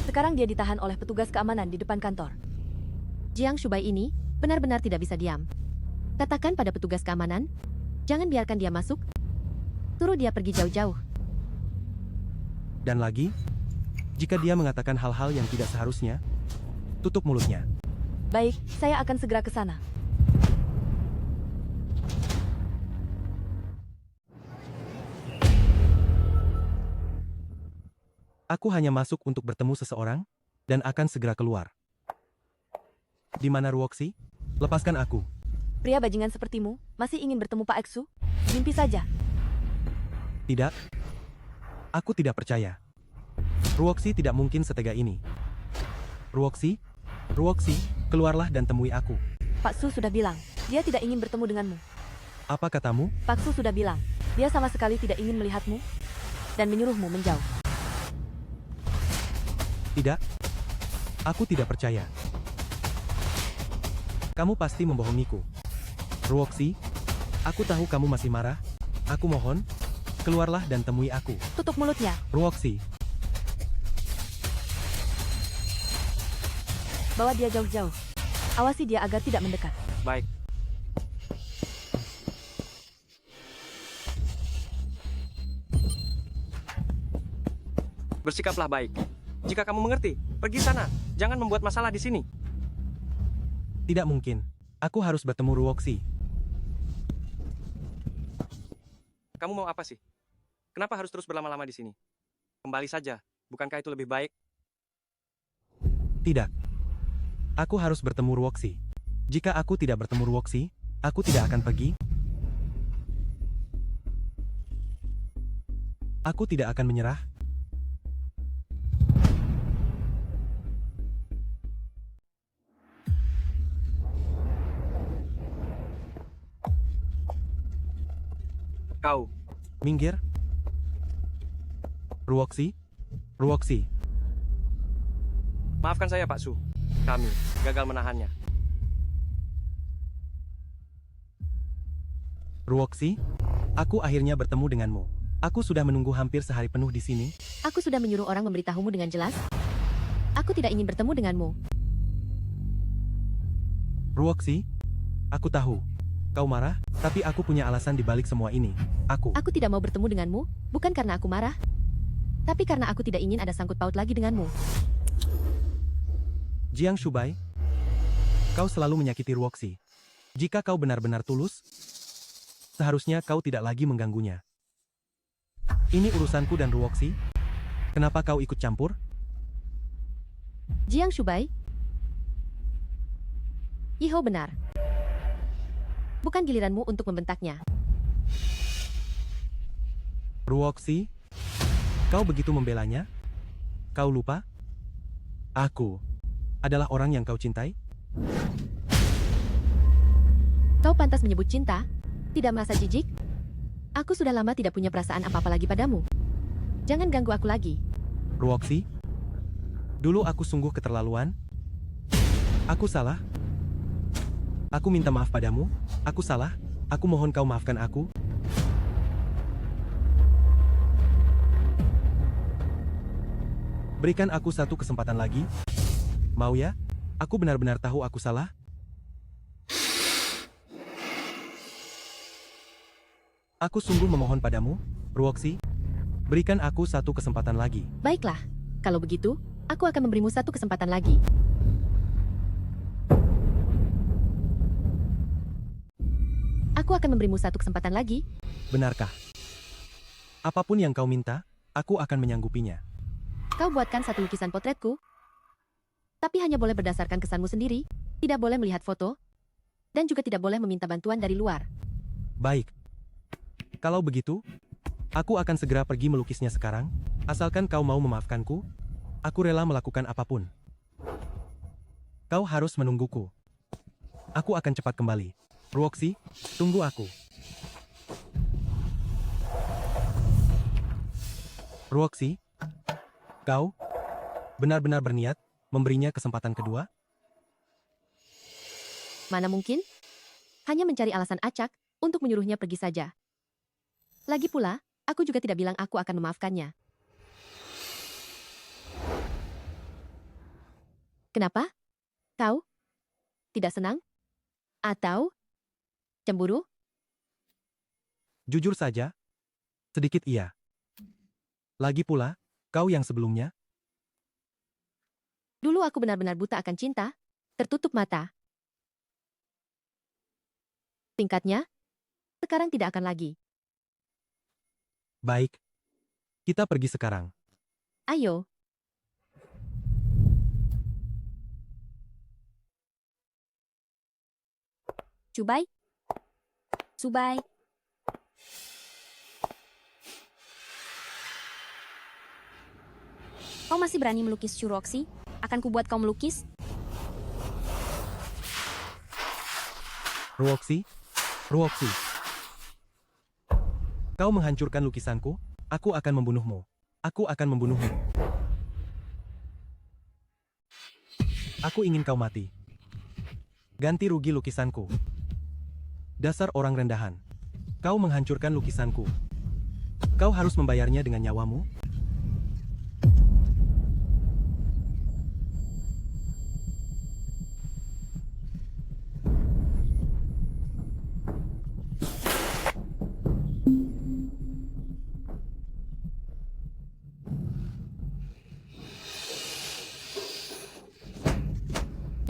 Speaker 8: Sekarang dia ditahan oleh petugas keamanan di depan kantor.
Speaker 1: Jiang Chubai ini benar-benar tidak bisa diam. Katakan pada petugas keamanan, jangan biarkan dia masuk. Suruh dia pergi jauh-jauh.
Speaker 3: Dan lagi, jika dia mengatakan hal-hal yang tidak seharusnya, tutup mulutnya.
Speaker 8: Baik, saya akan segera ke sana.
Speaker 3: Aku hanya masuk untuk bertemu seseorang, dan akan segera keluar. Di mana Ruoxi? Lepaskan aku.
Speaker 8: Pria bajingan sepertimu masih ingin bertemu Pak Eksu? Mimpi saja.
Speaker 3: Tidak. Aku tidak percaya. Ruoxi tidak mungkin setega ini. Ruoxi, Ruoxi, keluarlah dan temui aku.
Speaker 8: Pak Su sudah bilang, dia tidak ingin bertemu denganmu.
Speaker 3: Apa katamu?
Speaker 8: Pak Su sudah bilang, dia sama sekali tidak ingin melihatmu dan menyuruhmu menjauh.
Speaker 3: Tidak. Aku tidak percaya. Kamu pasti membohongiku. Ruoxi, aku tahu kamu masih marah. Aku mohon, keluarlah dan temui aku.
Speaker 8: Tutup mulutnya.
Speaker 3: Ruoxi,
Speaker 8: Bawa dia jauh-jauh. Awasi dia agar tidak mendekat.
Speaker 12: Baik. Bersikaplah baik. Jika kamu mengerti, pergi sana. Jangan membuat masalah di sini.
Speaker 3: tidak mungkin. Aku harus bertemu Ruoxi.
Speaker 12: Kamu mau apa sih? Kenapa harus terus berlama-lama di sini? Kembali saja. Bukankah itu lebih baik?
Speaker 3: Tidak. Aku harus bertemu Ruoxi. Jika aku tidak bertemu Ruoxi, aku tidak akan pergi. Aku tidak akan menyerah.
Speaker 12: Kau.
Speaker 3: Minggir. Ruoxi? Ruoxi.
Speaker 12: Maafkan saya, Pak Su. Kami gagal menahannya.
Speaker 3: Ruoxi, aku akhirnya bertemu denganmu. Aku sudah menunggu hampir sehari penuh di sini.
Speaker 1: Aku sudah menyuruh orang memberitahumu dengan jelas. Aku tidak ingin bertemu denganmu.
Speaker 3: Ruoxi, aku tahu. Kau marah, tapi aku punya alasan di balik semua ini. Aku
Speaker 1: tidak mau bertemu denganmu, bukan karena aku marah. Tapi karena aku tidak ingin ada sangkut paut lagi denganmu.
Speaker 3: Jiang Shubai, kau selalu menyakiti Ruoxi. Jika kau benar-benar tulus, seharusnya kau tidak lagi mengganggunya. Ini urusanku dan Ruoxi. Kenapa kau ikut campur?
Speaker 1: Jiang Shubai, Yiho benar. Bukan giliranmu untuk membentaknya.
Speaker 3: Ruoxi, kau begitu membelanya? Kau lupa? Aku adalah orang yang kau cintai?
Speaker 1: Kau pantas menyebut cinta? Tidak merasa jijik? Aku sudah lama tidak punya perasaan apa-apa lagi padamu. Jangan ganggu aku lagi.
Speaker 3: Ruoxi, dulu aku sungguh keterlaluan. Aku salah. Aku minta maaf padamu. Aku salah. Aku mohon kau maafkan aku. Berikan aku satu kesempatan lagi. Mau ya? Aku benar-benar tahu aku salah. Aku sungguh memohon padamu, Ruoxi. Berikan aku satu kesempatan lagi.
Speaker 1: Baiklah, kalau begitu, aku akan memberimu satu kesempatan lagi. Aku akan memberimu satu kesempatan lagi.
Speaker 3: Benarkah? Apapun yang kau minta, aku akan menyanggupinya.
Speaker 1: Kau buatkan satu lukisan potretku, tapi hanya boleh berdasarkan kesanmu sendiri, tidak boleh melihat foto, dan juga tidak boleh meminta bantuan dari luar.
Speaker 3: Baik. Kalau begitu, aku akan segera pergi melukisnya sekarang. Asalkan kau mau memaafkanku, aku rela melakukan apapun. Kau harus menungguku. Aku akan cepat kembali. Ruoxi, tunggu aku. Ruoxi, kau benar-benar berniat memberinya kesempatan kedua?
Speaker 1: Mana mungkin? Hanya mencari alasan acak untuk menyuruhnya pergi saja. Lagi pula, aku juga tidak bilang aku akan memaafkannya. Kenapa? Kau tidak senang? Atau cemburu?
Speaker 3: Jujur saja, sedikit iya. Lagi pula, kau yang sebelumnya?
Speaker 1: Dulu aku benar-benar buta akan cinta, tertutup mata. Tingkatnya, sekarang tidak akan lagi.
Speaker 3: Baik. Kita pergi sekarang.
Speaker 1: Ayo.
Speaker 4: Shubai? Shubai? Kau masih berani melukis Shuroxi? Akan kubuat kau melukis?
Speaker 3: Ruoxi? Ruoxi. Kau menghancurkan lukisanku? Aku akan membunuhmu. Aku akan membunuhmu. Aku ingin kau mati. Ganti rugi lukisanku. Dasar orang rendahan. Kau menghancurkan lukisanku. Kau harus membayarnya dengan nyawamu?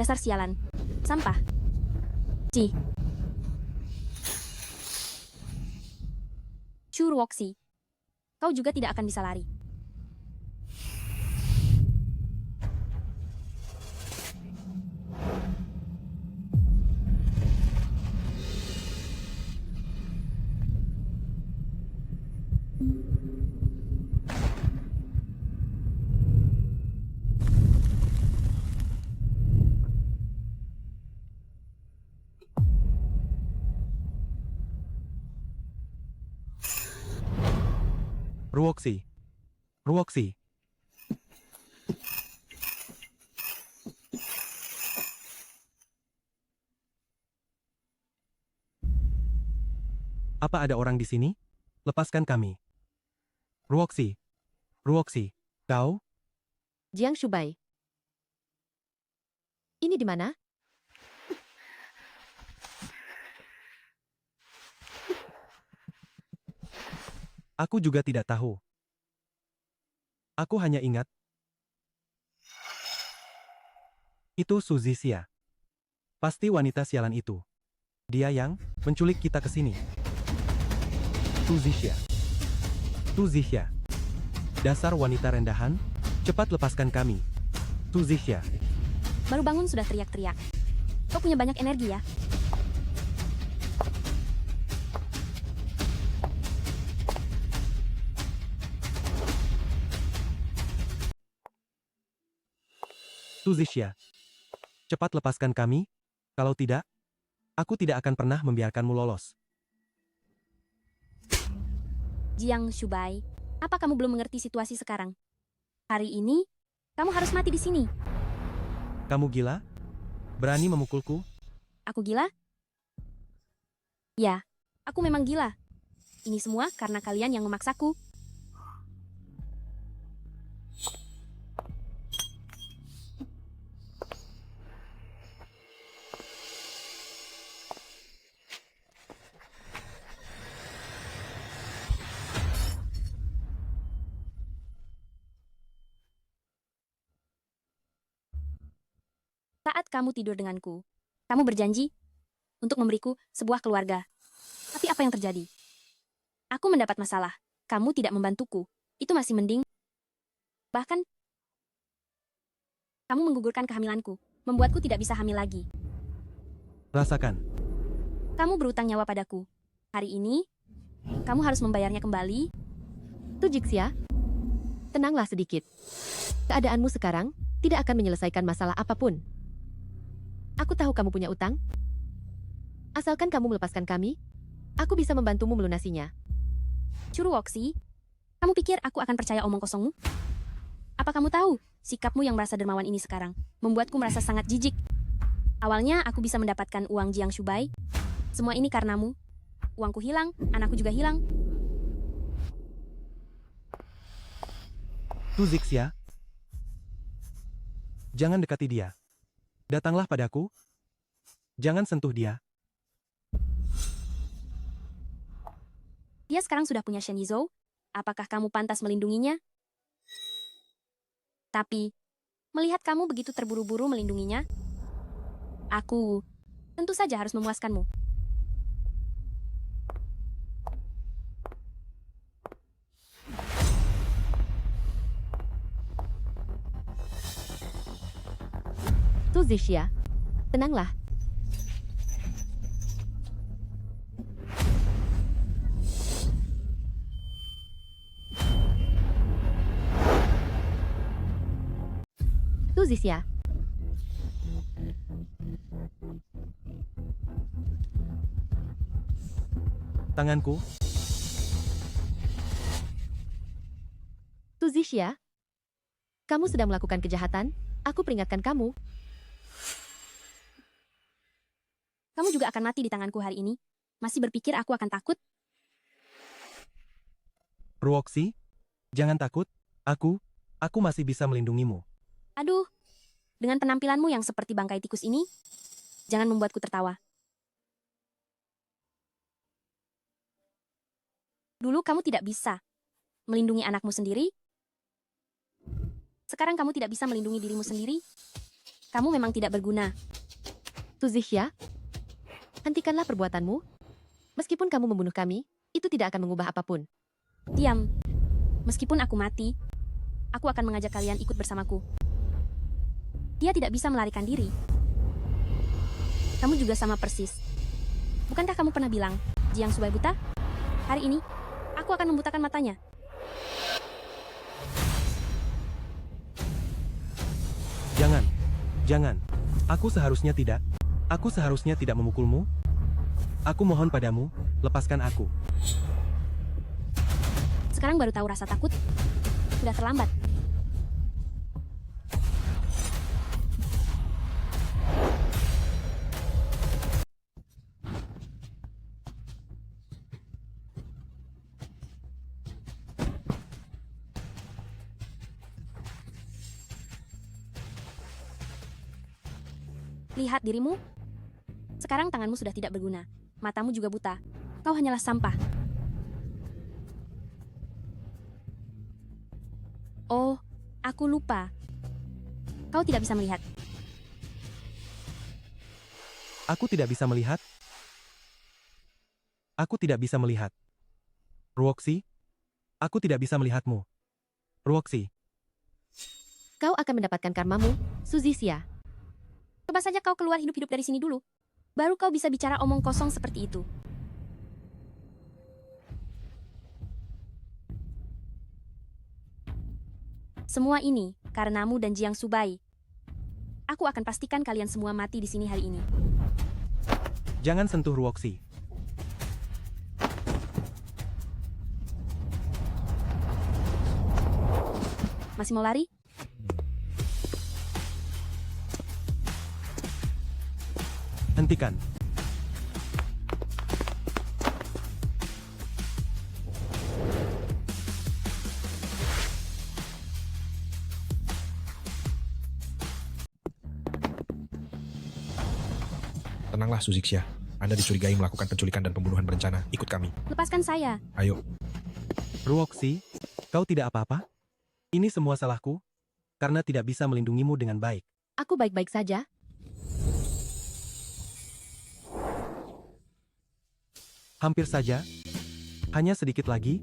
Speaker 4: Dasar sialan. Sampah. Ci. Ruoxi. Kau juga tidak akan bisa lari.
Speaker 3: Ruoxi. Ruoxi. Apa ada orang di sini? Lepaskan kami. Ruoxi. Ruoxi. Kau?
Speaker 1: Jiang Shubai. Ini di mana?
Speaker 3: Aku juga tidak tahu. Aku hanya ingat. Itu Suzy Xia. Pasti wanita sialan itu. Dia yang menculik kita ke sini. Suzy Xia. Suzy Xia. Dasar wanita rendahan, cepat lepaskan kami. Suzy Xia.
Speaker 4: Baru bangun sudah teriak-teriak. Kau punya banyak energi ya?
Speaker 3: Suzy Xia. Cepat lepaskan kami, kalau tidak, aku tidak akan pernah membiarkanmu lolos.
Speaker 4: Jiang Shubai, apa kamu belum mengerti situasi sekarang? Hari ini, kamu harus mati di sini.
Speaker 3: Kamu gila? Berani memukulku?
Speaker 4: Aku gila? Ya, aku memang gila. Ini semua karena kalian yang memaksaku. Saat kamu tidur denganku, kamu berjanji untuk memberiku sebuah keluarga. Tapi apa yang terjadi? Aku mendapat masalah. Kamu tidak membantuku. Itu masih mending. Bahkan, kamu menggugurkan kehamilanku, membuatku tidak bisa hamil lagi.
Speaker 3: Rasakan.
Speaker 4: Kamu berutang nyawa padaku. Hari ini, kamu harus membayarnya kembali.
Speaker 1: Tu Jixia, tenanglah sedikit. Keadaanmu sekarang tidak akan menyelesaikan masalah apapun. Aku tahu kamu punya utang. Asalkan kamu melepaskan kami, aku bisa membantumu melunasinya.
Speaker 4: Ruoxi, kamu pikir aku akan percaya omong kosongmu? Apa kamu tahu, sikapmu yang merasa dermawan ini sekarang membuatku merasa sangat jijik. Awalnya aku bisa mendapatkan uang Jiang Shubai. Semua ini karenamu. Uangku hilang, anakku juga hilang.
Speaker 3: Tu Jixia. Jangan dekati dia. Datanglah padaku. Jangan sentuh dia.
Speaker 4: Dia sekarang sudah punya Shen Yizhou. Apakah kamu pantas melindunginya? Tapi, melihat kamu begitu terburu-buru melindunginya, aku tentu saja harus memuaskanmu.
Speaker 1: Tu Zixia, tenanglah. Tu Zixia.
Speaker 3: Tanganku,
Speaker 1: Suzisha, kamu sudah melakukan kejahatan, aku peringatkan kamu.
Speaker 4: Kamu juga akan mati di tanganku hari ini. Masih berpikir aku akan takut?
Speaker 3: Ruoxi, jangan takut, aku masih bisa melindungimu.
Speaker 4: Aduh, dengan penampilanmu yang seperti bangkai tikus ini, jangan membuatku tertawa. Dulu kamu tidak bisa melindungi anakmu sendiri. Sekarang kamu tidak bisa melindungi dirimu sendiri. Kamu memang tidak berguna.
Speaker 1: Suzisha, hentikanlah perbuatanmu. Meskipun kamu membunuh kami, itu tidak akan mengubah apapun.
Speaker 4: Diam. Meskipun aku mati, aku akan mengajak kalian ikut bersamaku. Dia tidak bisa melarikan diri. Kamu juga sama persis. Bukankah kamu pernah bilang, Jiang Subai buta? Hari ini, aku akan membutakan matanya.
Speaker 3: Jangan. Aku seharusnya tidak memukulmu. Aku mohon padamu, lepaskan aku.
Speaker 4: Sekarang baru tahu rasa takut? Sudah terlambat. Lihat dirimu. Sekarang tanganmu sudah tidak berguna. Matamu juga buta. Kau hanyalah sampah. Oh, aku lupa. Kau tidak bisa melihat.
Speaker 3: Aku tidak bisa melihat. Aku tidak bisa melihat. Ruoxi, aku tidak bisa melihatmu. Ruoxi,
Speaker 1: Kau akan mendapatkan karmamu, Suzisha.
Speaker 4: Coba saja kau keluar hidup-hidup dari sini dulu. Baru kau bisa bicara omong kosong seperti itu. Semua ini karenamu dan Jiang Subai. Aku akan pastikan kalian semua mati di sini hari ini.
Speaker 3: jangan sentuh Ruoxi.
Speaker 4: Masih mau lari?
Speaker 3: Hentikan.
Speaker 14: Tenanglah, Suzixia. Anda dicurigai melakukan penculikan dan pembunuhan berencana. Ikut kami.
Speaker 4: Lepaskan saya.
Speaker 14: Ayo.
Speaker 3: Ruoxi, kau tidak apa-apa? Ini semua salahku, karena tidak bisa melindungimu dengan baik.
Speaker 1: Aku baik-baik saja.
Speaker 3: Hampir saja. Hanya sedikit lagi.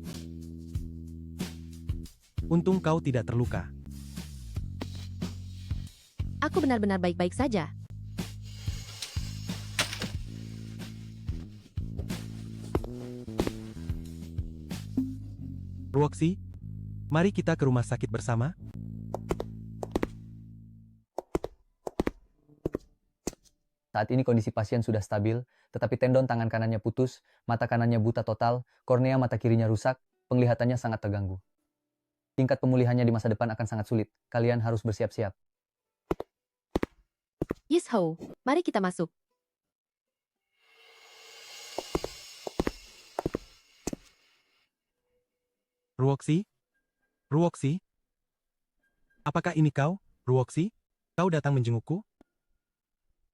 Speaker 3: Untung kau tidak terluka.
Speaker 1: Aku benar-benar baik-baik saja.
Speaker 3: Ruoxi, mari kita ke rumah sakit bersama.
Speaker 5: Saat ini kondisi pasien sudah stabil, tetapi tendon tangan kanannya putus, mata kanannya buta total, kornea mata kirinya rusak, penglihatannya sangat terganggu. Tingkat pemulihannya di masa depan akan sangat sulit. Kalian harus bersiap-siap.
Speaker 1: Yishou, mari kita masuk.
Speaker 3: Ruoxi? Ruoxi? Apakah ini kau, Ruoxi? Kau datang menjengukku?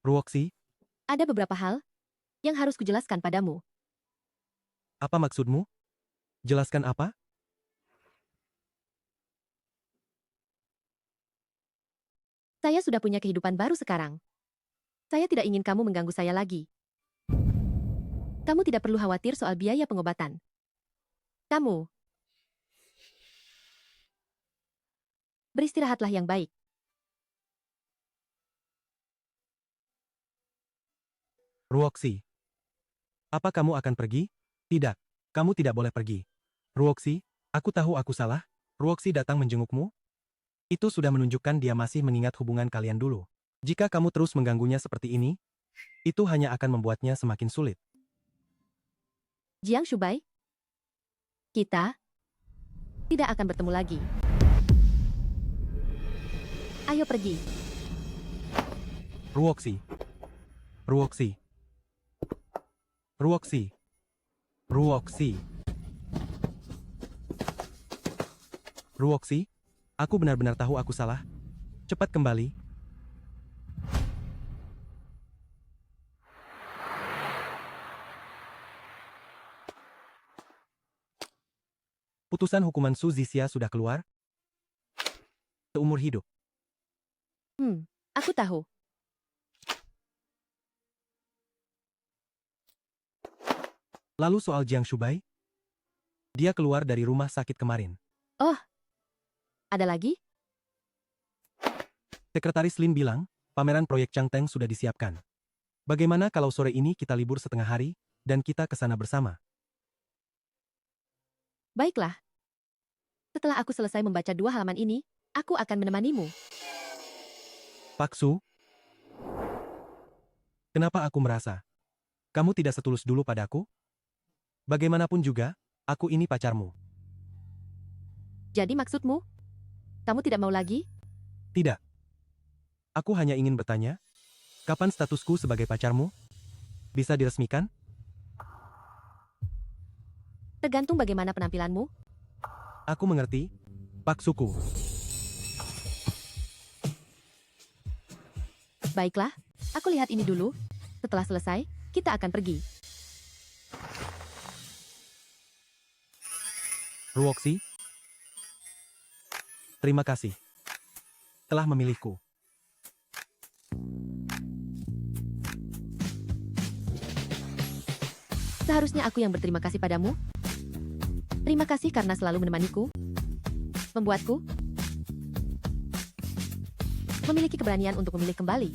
Speaker 3: Ruoxi,
Speaker 1: Ada beberapa hal yang harus kujelaskan padamu.
Speaker 3: apa maksudmu? Jelaskan apa?
Speaker 1: Saya sudah punya kehidupan baru sekarang. Saya tidak ingin kamu mengganggu saya lagi. Kamu tidak perlu khawatir soal biaya pengobatan. Kamu beristirahatlah yang baik.
Speaker 3: Ruoxi, apa kamu akan pergi? Tidak, kamu tidak boleh pergi. Ruoxi, aku tahu aku salah. Ruoxi datang menjengukmu? Itu sudah menunjukkan dia masih mengingat hubungan kalian dulu. Jika kamu terus mengganggunya seperti ini, itu hanya akan membuatnya semakin sulit.
Speaker 1: Jiang Shubai, kita tidak akan bertemu lagi. Ayo pergi.
Speaker 3: Ruoxi. Ruoxi. Ruoxi. Ruoxi. Ruoxi, aku benar-benar tahu aku salah. Cepat kembali. Putusan hukuman Su Zixia sudah keluar? Seumur hidup.
Speaker 1: Aku tahu.
Speaker 3: Lalu soal Jiang Shubai? Dia keluar dari rumah sakit kemarin.
Speaker 1: Oh, ada lagi?
Speaker 3: Sekretaris Lin bilang, pameran proyek Changteng sudah disiapkan. Bagaimana kalau sore ini kita libur setengah hari, dan kita ke sana bersama?
Speaker 1: Baiklah. Setelah aku selesai membaca 2 halaman ini, aku akan menemanimu.
Speaker 3: Pak Su? Kenapa aku merasa kamu tidak setulus dulu padaku? Bagaimanapun juga, aku ini pacarmu.
Speaker 1: Jadi maksudmu? Kamu tidak mau lagi?
Speaker 3: Tidak. Aku hanya ingin bertanya, kapan statusku sebagai pacarmu bisa diresmikan?
Speaker 1: Tergantung bagaimana penampilanmu.
Speaker 3: Aku mengerti, Pak Suku.
Speaker 1: Baiklah, aku lihat ini dulu. Setelah selesai, kita akan pergi.
Speaker 3: Ruoxi, terima kasih telah memilihku.
Speaker 1: Seharusnya aku yang berterima kasih padamu. Terima kasih karena selalu menemaniku, membuatku memiliki keberanian untuk memilih kembali.